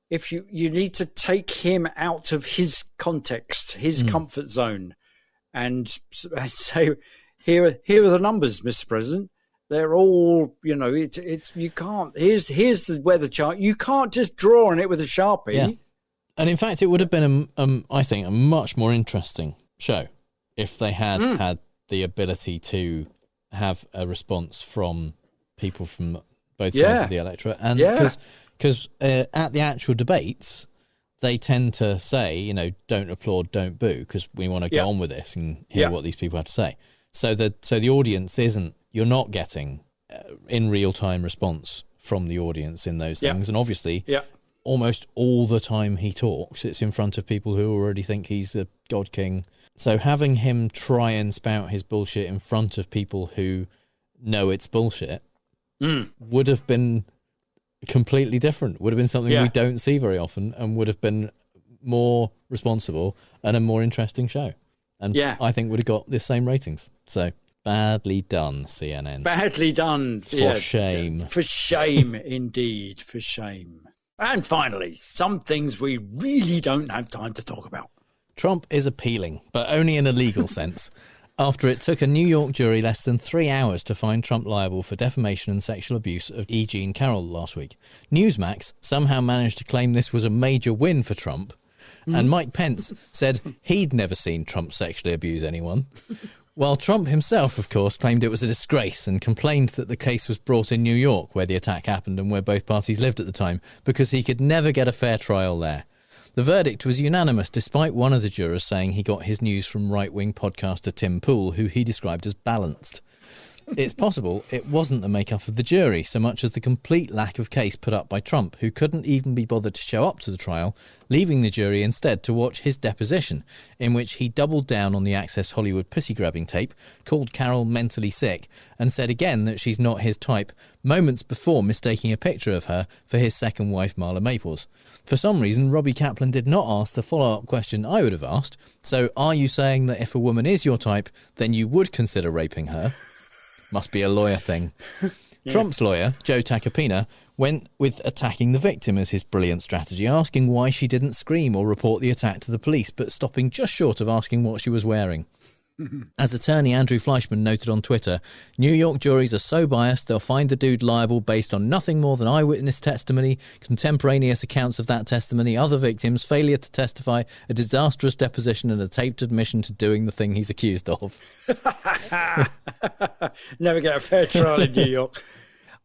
If you need to take him out of his context, his comfort zone, and say, here are the numbers, Mr. President. They're all, it's you can't. Here's the weather chart. You can't just draw on it with a Sharpie. Yeah. And in fact, it would have been, I think, a much more interesting show if they had had the ability to have a response from people from both sides of the electorate, and because at the actual debates, they tend to say, don't applaud, don't boo, because we want to go on with this and hear what these people have to say. So the audience you're not getting in real time response from the audience in those things, and obviously, almost all the time he talks, it's in front of people who already think he's a god king. So having him try and spout his bullshit in front of people who know it's bullshit would have been completely different, would have been something we don't see very often, and would have been more responsible and a more interesting show. And I think would have got the same ratings. So badly done, CNN. Badly done. For shame. For shame, indeed. For shame. And finally, some things we really don't have time to talk about. Trump is appealing, but only in a legal sense. After it took a New York jury less than 3 hours to find Trump liable for defamation and sexual abuse of E. Jean Carroll last week. Newsmax somehow managed to claim this was a major win for Trump, and Mike Pence said he'd never seen Trump sexually abuse anyone, while Trump himself, of course, claimed it was a disgrace and complained that the case was brought in New York, where the attack happened and where both parties lived at the time, because he could never get a fair trial there. The verdict was unanimous, despite one of the jurors saying he got his news from right-wing podcaster Tim Pool, who he described as balanced. It's possible it wasn't the makeup of the jury, so much as the complete lack of case put up by Trump, who couldn't even be bothered to show up to the trial, leaving the jury instead to watch his deposition, in which he doubled down on the Access Hollywood pussy-grabbing tape, called Carroll mentally sick, and said again that she's not his type, moments before mistaking a picture of her for his second wife, Marla Maples. For some reason, Robbie Kaplan did not ask the follow-up question I would have asked, so are you saying that if a woman is your type, then you would consider raping her? Must be a lawyer thing. Trump's lawyer, Joe Tacopina, went with attacking the victim as his brilliant strategy, asking why she didn't scream or report the attack to the police, but stopping just short of asking what she was wearing. As attorney Andrew Fleischman noted on Twitter, New York juries are so biased they'll find the dude liable based on nothing more than eyewitness testimony, contemporaneous accounts of that testimony, other victims, failure to testify, a disastrous deposition, and a taped admission to doing the thing he's accused of. Never get a fair trial in New York.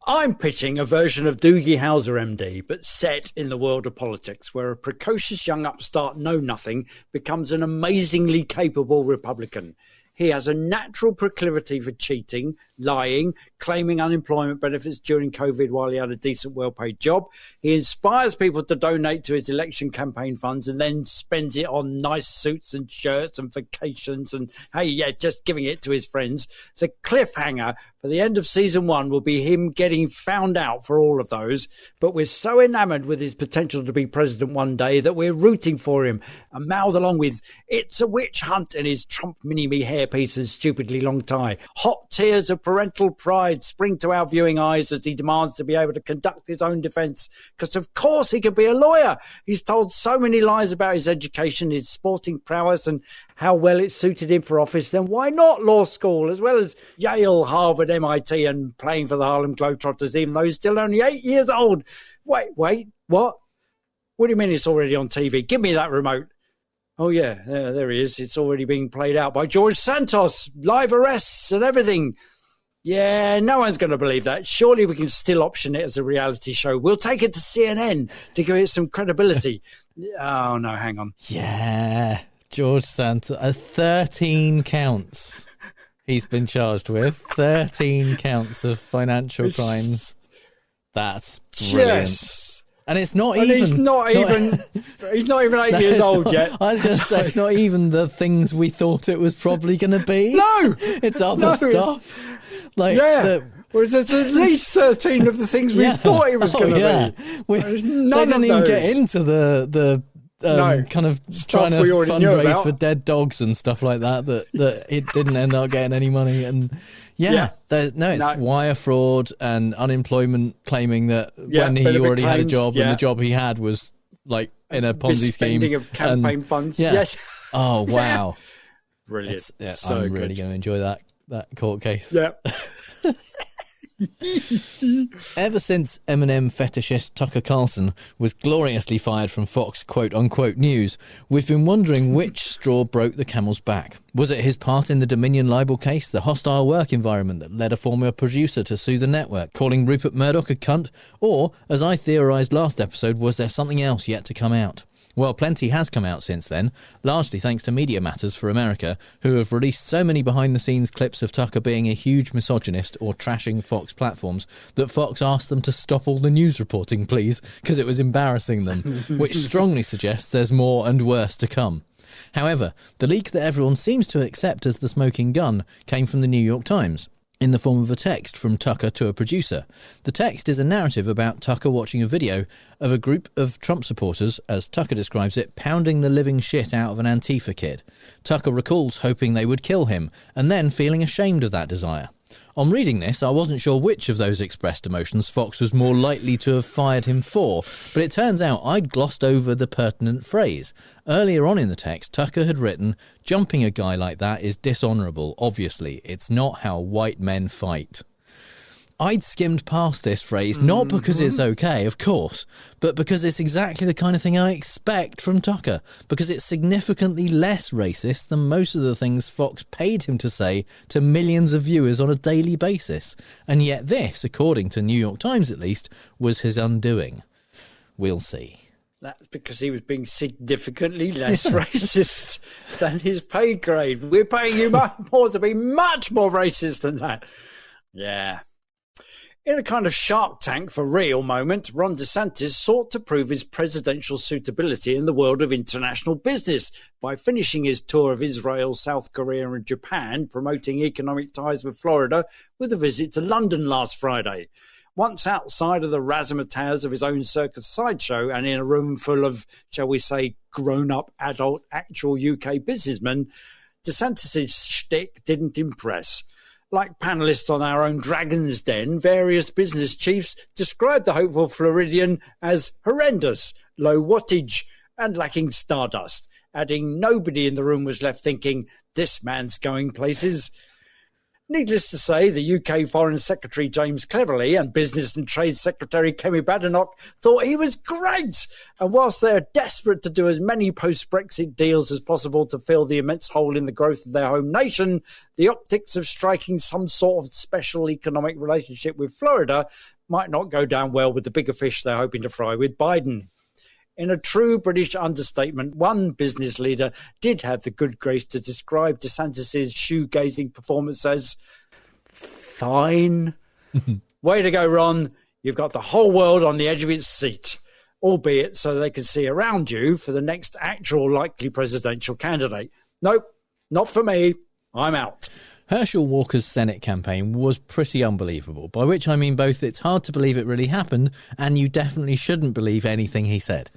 I'm pitching a version of Doogie Howser MD, but set in the world of politics, where a precocious young upstart know-nothing becomes an amazingly capable Republican. He has a natural proclivity for cheating, lying, claiming unemployment benefits during COVID while he had a decent, well-paid job. He inspires people to donate to his election campaign funds and then spends it on nice suits and shirts and vacations and, hey, yeah, just giving it to his friends. The cliffhanger for the end of season 1 will be him getting found out for all of those. But we're so enamoured with his potential to be president one day that we're rooting for him and mouth along with "It's a witch hunt" and his Trump mini-me hairpiece and stupidly long tie. Hot tears of parental pride spring to our viewing eyes as he demands to be able to conduct his own defence, because of course he can be a lawyer. He's told so many lies about his education, his sporting prowess and how well it suited him for office. Then why not law school, as well as Yale, Harvard, MIT and playing for the Harlem Globetrotters, even though he's still only 8 years old? Wait, what? What do you mean it's already on TV? Give me that remote. Oh, yeah, there he is. It's already being played out by George Santos. Live arrests and everything. Yeah, no one's going to believe that. Surely we can still option it as a reality show. We'll take it to CNN to give it some credibility. Oh, no, hang on. Yeah, George Santos. 13 counts he's been charged with. 13 counts of financial crimes. That's brilliant. Yes. And it's not even... He's not even 8 years old yet. I was going to say, it's not even the things we thought it was probably going to be. No! It's other stuff. Whereas there's at least 13 of the things we thought it was going to be. They didn't even get into the kind of stuff trying to fundraise for dead dogs and stuff like that it didn't end up getting any money. And it's wire fraud and unemployment, claiming that when he already had a job and the job he had was like in a Ponzi scheme. Spending of campaign funds. Yes. Oh, wow. Brilliant. So I'm really going to enjoy that court case. Yeah. Ever since Eminem fetishist Tucker Carlson was gloriously fired from Fox quote-unquote news, we've been wondering which straw broke the camel's back. Was it his part in the Dominion libel case, the hostile work environment that led a former producer to sue the network, calling Rupert Murdoch a cunt? Or, as I theorised last episode, was there something else yet to come out? Well, plenty has come out since then, largely thanks to Media Matters for America, who have released so many behind-the-scenes clips of Tucker being a huge misogynist or trashing Fox platforms that Fox asked them to stop all the news reporting, please, because it was embarrassing them, which strongly suggests there's more and worse to come. However, the leak that everyone seems to accept as the smoking gun came from the New York Times, in the form of a text from Tucker to a producer. The text is a narrative about Tucker watching a video of a group of Trump supporters, as Tucker describes it, pounding the living shit out of an Antifa kid. Tucker recalls hoping they would kill him, and then feeling ashamed of that desire. On reading this, I wasn't sure which of those expressed emotions Fox was more likely to have fired him for, but it turns out I'd glossed over the pertinent phrase. Earlier on in the text, Tucker had written, "Jumping a guy like that is dishonourable, obviously. It's not how white men fight." I'd skimmed past this phrase, not because it's okay, of course, but because it's exactly the kind of thing I expect from Tucker, because it's significantly less racist than most of the things Fox paid him to say to millions of viewers on a daily basis. And yet this, according to New York Times at least, was his undoing. We'll see. That's because he was being significantly less racist than his pay grade. We're paying you more to be much more racist than that. Yeah. In a kind of Shark Tank for real moment, Ron DeSantis sought to prove his presidential suitability in the world of international business by finishing his tour of Israel, South Korea and Japan, promoting economic ties with Florida with a visit to London last Friday. Once outside of the razzmatazz of his own circus sideshow and in a room full of, shall we say, grown-up, adult, actual UK businessmen, DeSantis' shtick didn't impress. Like panellists on our own Dragon's Den, various business chiefs described the hopeful Floridian as horrendous, low wattage, and lacking stardust, adding nobody in the room was left thinking, this man's going places. Needless to say, the UK Foreign Secretary James Cleverly and Business and Trade Secretary Kemi Badenoch thought he was great. And whilst they are desperate to do as many post-Brexit deals as possible to fill the immense hole in the growth of their home nation, the optics of striking some sort of special economic relationship with Florida might not go down well with the bigger fish they're hoping to fry with Biden. In a true British understatement, one business leader did have the good grace to describe DeSantis' shoe-gazing performance as fine. Way to go, Ron. You've got the whole world on the edge of its seat, albeit so they can see around you for the next actual likely presidential candidate. Nope, not for me. I'm out. Herschel Walker's Senate campaign was pretty unbelievable, by which I mean both it's hard to believe it really happened and you definitely shouldn't believe anything he said.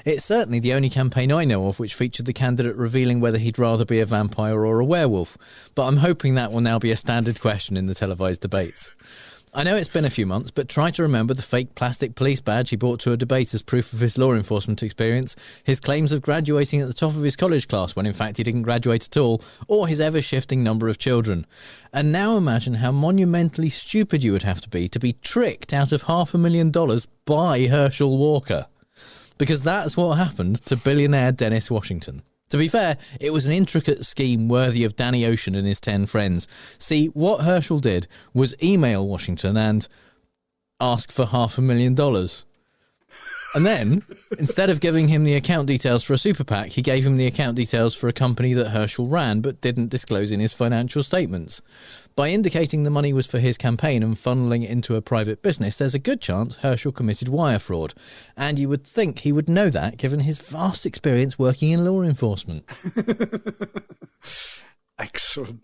It's certainly the only campaign I know of which featured the candidate revealing whether he'd rather be a vampire or a werewolf, but I'm hoping that will now be a standard question in the televised debates. I know it's been a few months, but try to remember the fake plastic police badge he brought to a debate as proof of his law enforcement experience, his claims of graduating at the top of his college class when in fact he didn't graduate at all, or his ever-shifting number of children. And now imagine how monumentally stupid you would have to be tricked out of $500,000 by Herschel Walker. Because that's what happened to billionaire Dennis Washington. To be fair, it was an intricate scheme worthy of Danny Ocean and his 10 friends. See, what Herschel did was email Washington and ask for $500,000. And then, instead of giving him the account details for a super PAC, he gave him the account details for a company that Herschel ran but didn't disclose in his financial statements. By indicating the money was for his campaign and funneling it into a private business, there's a good chance Herschel committed wire fraud. And you would think he would know that, given his vast experience working in law enforcement. Excellent.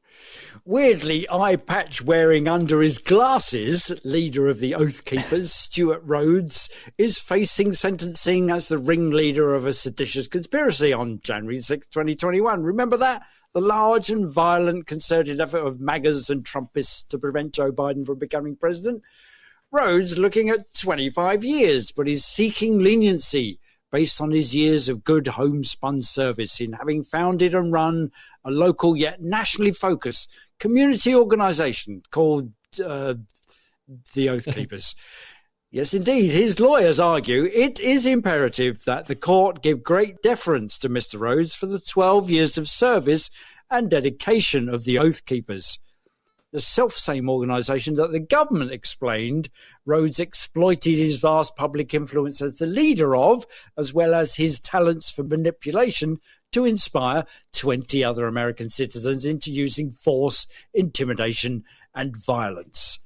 Weirdly, eye patch wearing under his glasses, leader of the Oath Keepers, Stuart Rhodes, is facing sentencing as the ringleader of a seditious conspiracy on January 6, 2021. Remember that? The large and violent concerted effort of MAGAs and Trumpists to prevent Joe Biden from becoming president? Rhodes looking at 25 years, but is seeking leniency based on his years of good homespun service in having founded and run a local yet nationally focused community organisation called the Oath Keepers. Yes, indeed. His lawyers argue it is imperative that the court give great deference to Mr. Rhodes for the 12 years of service and dedication of the Oath Keepers. The self-same organisation that the government explained Rhodes exploited his vast public influence as the leader of, as well as his talents for manipulation, to inspire 20 other American citizens into using force, intimidation and violence.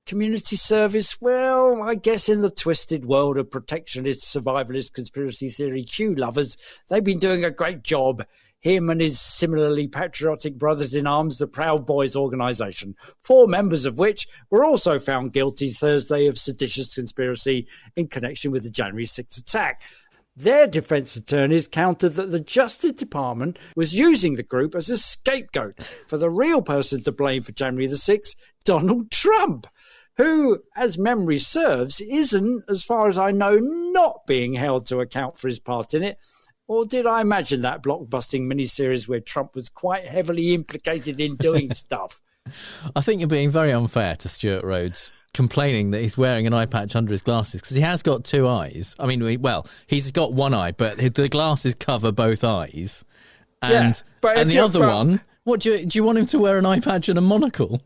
Community service, well, I guess in the twisted world of protectionist, survivalist, conspiracy theory Q lovers, they've been doing a great job. Him and his similarly patriotic brothers-in-arms, the Proud Boys organisation, 4 members of which were also found guilty Thursday of seditious conspiracy in connection with the January 6th attack. Their defence attorneys countered that the Justice Department was using the group as a scapegoat for the real person to blame for January the 6th, Donald Trump, who, as memory serves, isn't, as far as I know, not being held to account for his part in it. Or did I imagine that blockbusting miniseries where Trump was quite heavily implicated in doing stuff? I think you're being very unfair to Stuart Rhodes, complaining that he's wearing an eye patch under his glasses, because he has got 2 eyes. I mean, well, he's got 1 eye, but the glasses cover both eyes. And, and the other one, what do you want him to wear an eye patch and a monocle?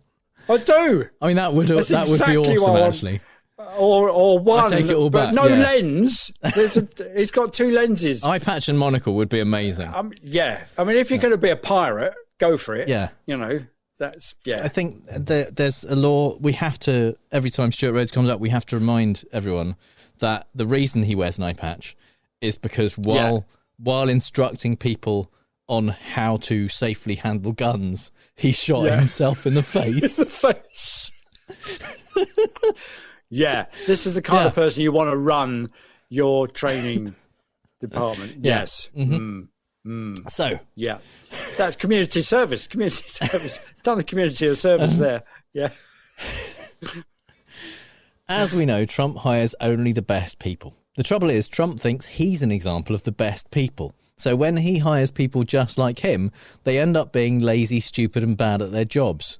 I do. I mean, that would be awesome, actually. Or one, I take it all but back, no lens. He's got 2 lenses. Eye patch and monocle would be amazing. Yeah. I mean, if you're going to be a pirate, go for it. Yeah. You know, that's, yeah. I think there's a law. We have to, every time Stuart Rhodes comes up, we have to remind everyone that the reason he wears an eye patch is because while instructing people on how to safely handle guns, he shot himself in the face. In the face. Yeah, this is the kind of person you want to run your training department. Yes. Mm-hmm. So, yeah, that's community service. Community service. Done the community of service there. Yeah. As we know, Trump hires only the best people. The trouble is, Trump thinks he's an example of the best people. So when he hires people just like him, they end up being lazy, stupid and bad at their jobs.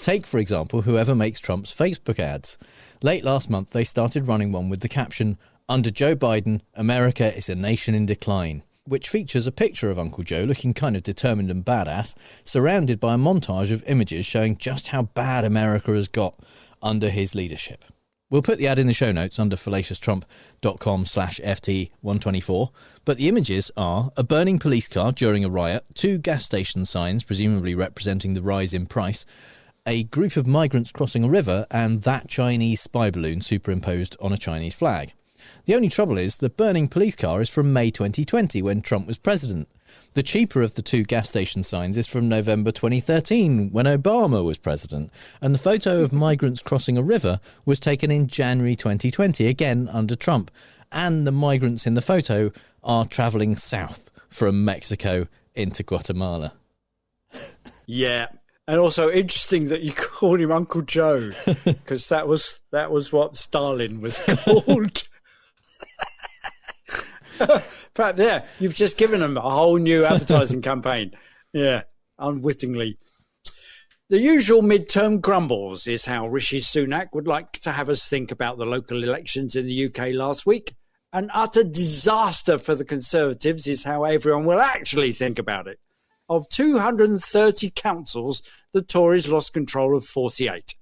Take, for example, whoever makes Trump's Facebook ads. Late last month, they started running one with the caption, "Under Joe Biden, America is a nation in decline," which features a picture of Uncle Joe looking kind of determined and badass, surrounded by a montage of images showing just how bad America has got under his leadership. We'll put the ad in the show notes under fallacioustrump.com/FT124. But the images are a burning police car during a riot, 2 gas station signs, presumably representing the rise in price, a group of migrants crossing a river, and that Chinese spy balloon superimposed on a Chinese flag. The only trouble is the burning police car is from May 2020, when Trump was president. The cheaper of the 2 gas station signs is from November 2013, when Obama was president. And the photo of migrants crossing a river was taken in January 2020, again under Trump. And the migrants in the photo are travelling south from Mexico into Guatemala. Yeah. And also interesting that you called him Uncle Joe, because that was what Stalin was called. But yeah, you've just given him a whole new advertising campaign. Yeah, unwittingly. The usual midterm grumbles is how Rishi Sunak would like to have us think about the local elections in the UK last week. An utter disaster for the Conservatives is how everyone will actually think about it. Of 230 councils, the Tories lost control of 48.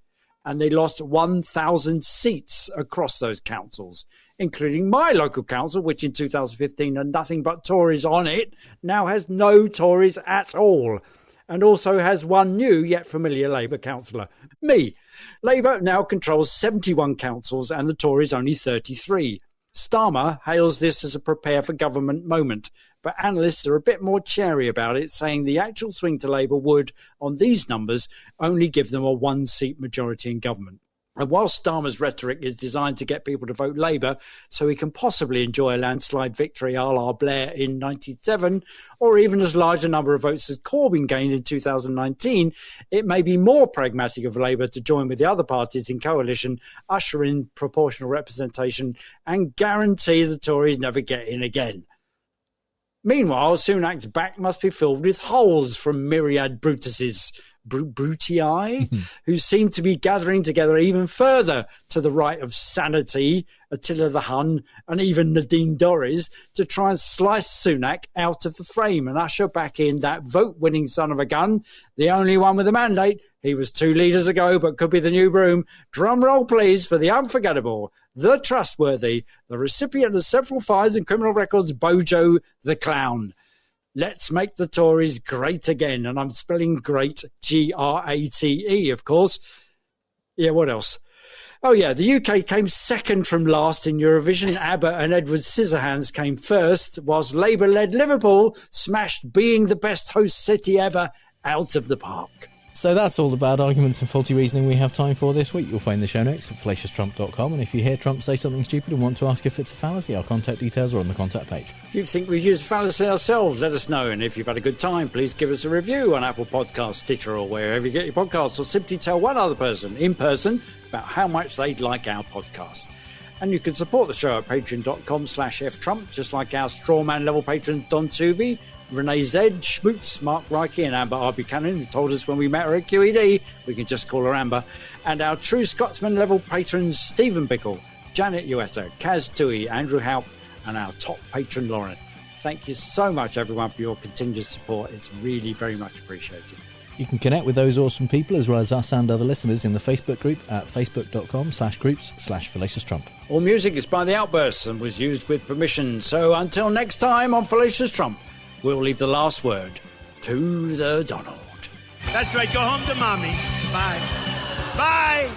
And they lost 1,000 seats across those councils, including my local council, which in 2015 had nothing but Tories on it, now has no Tories at all, and also has one new yet familiar Labour councillor, me. Labour now controls 71 councils and the Tories only 33. Starmer hails this as a prepare for government moment, but analysts are a bit more chary about it, saying the actual swing to Labour would, on these numbers, only give them a 1-seat majority in government. And while Starmer's rhetoric is designed to get people to vote Labour so he can possibly enjoy a landslide victory a la Blair in 1997, or even as large a number of votes as Corbyn gained in 2019, it may be more pragmatic of Labour to join with the other parties in coalition, usher in proportional representation, and guarantee the Tories never get in again. Meanwhile, Sunak's back must be filled with holes from myriad Brutuses, Brutii, who seem to be gathering together even further to the right of Sanity, Attila the Hun, and even Nadine Dorries to try and slice Sunak out of the frame and usher back in that vote-winning son of a gun, the only one with a mandate. He was 2 leaders ago, but could be the new broom. Drum roll, please, for the unforgettable, the trustworthy, the recipient of several fines and criminal records, Bojo the Clown. Let's make the Tories great again. And I'm spelling great, Grate, of course. Yeah, what else? Oh, yeah, the UK came second from last in Eurovision. ABBA and Edward Scissorhands came first, whilst Labour-led Liverpool smashed being the best host city ever out of the park. So that's all the bad arguments and faulty reasoning we have time for this week. You'll find the show notes at fallacioustrump.com, and if you hear Trump say something stupid and want to ask if it's a fallacy, our contact details are on the contact page. If you think we've used fallacy ourselves, let us know, and if you've had a good time, please give us a review on Apple Podcasts, Stitcher, or wherever you get your podcasts, or simply tell one other person in person about how much they'd like our podcast. And you can support the show at patreon.com/ftrump, just like our strawman level patrons Don Tuvey, Renee Zed, Schmutz, Mark Reicke, and Amber R. Buchanan, who told us when we met her at QED, we can just call her Amber, and our true Scotsman level patrons Stephen Bickle, Janet Uetta, Kaz Tui, Andrew Haupt, and our top patron Lauren. Thank you so much, everyone, for your continued support. It's really very much appreciated. You can connect with those awesome people as well as us and other listeners in the Facebook group at facebook.com/groups/FallaciousTrump. All music is by The Outbursts and was used with permission. So until next time on Fallacious Trump, we'll leave the last word to the Donald. That's right. Go home to mommy. Bye. Bye.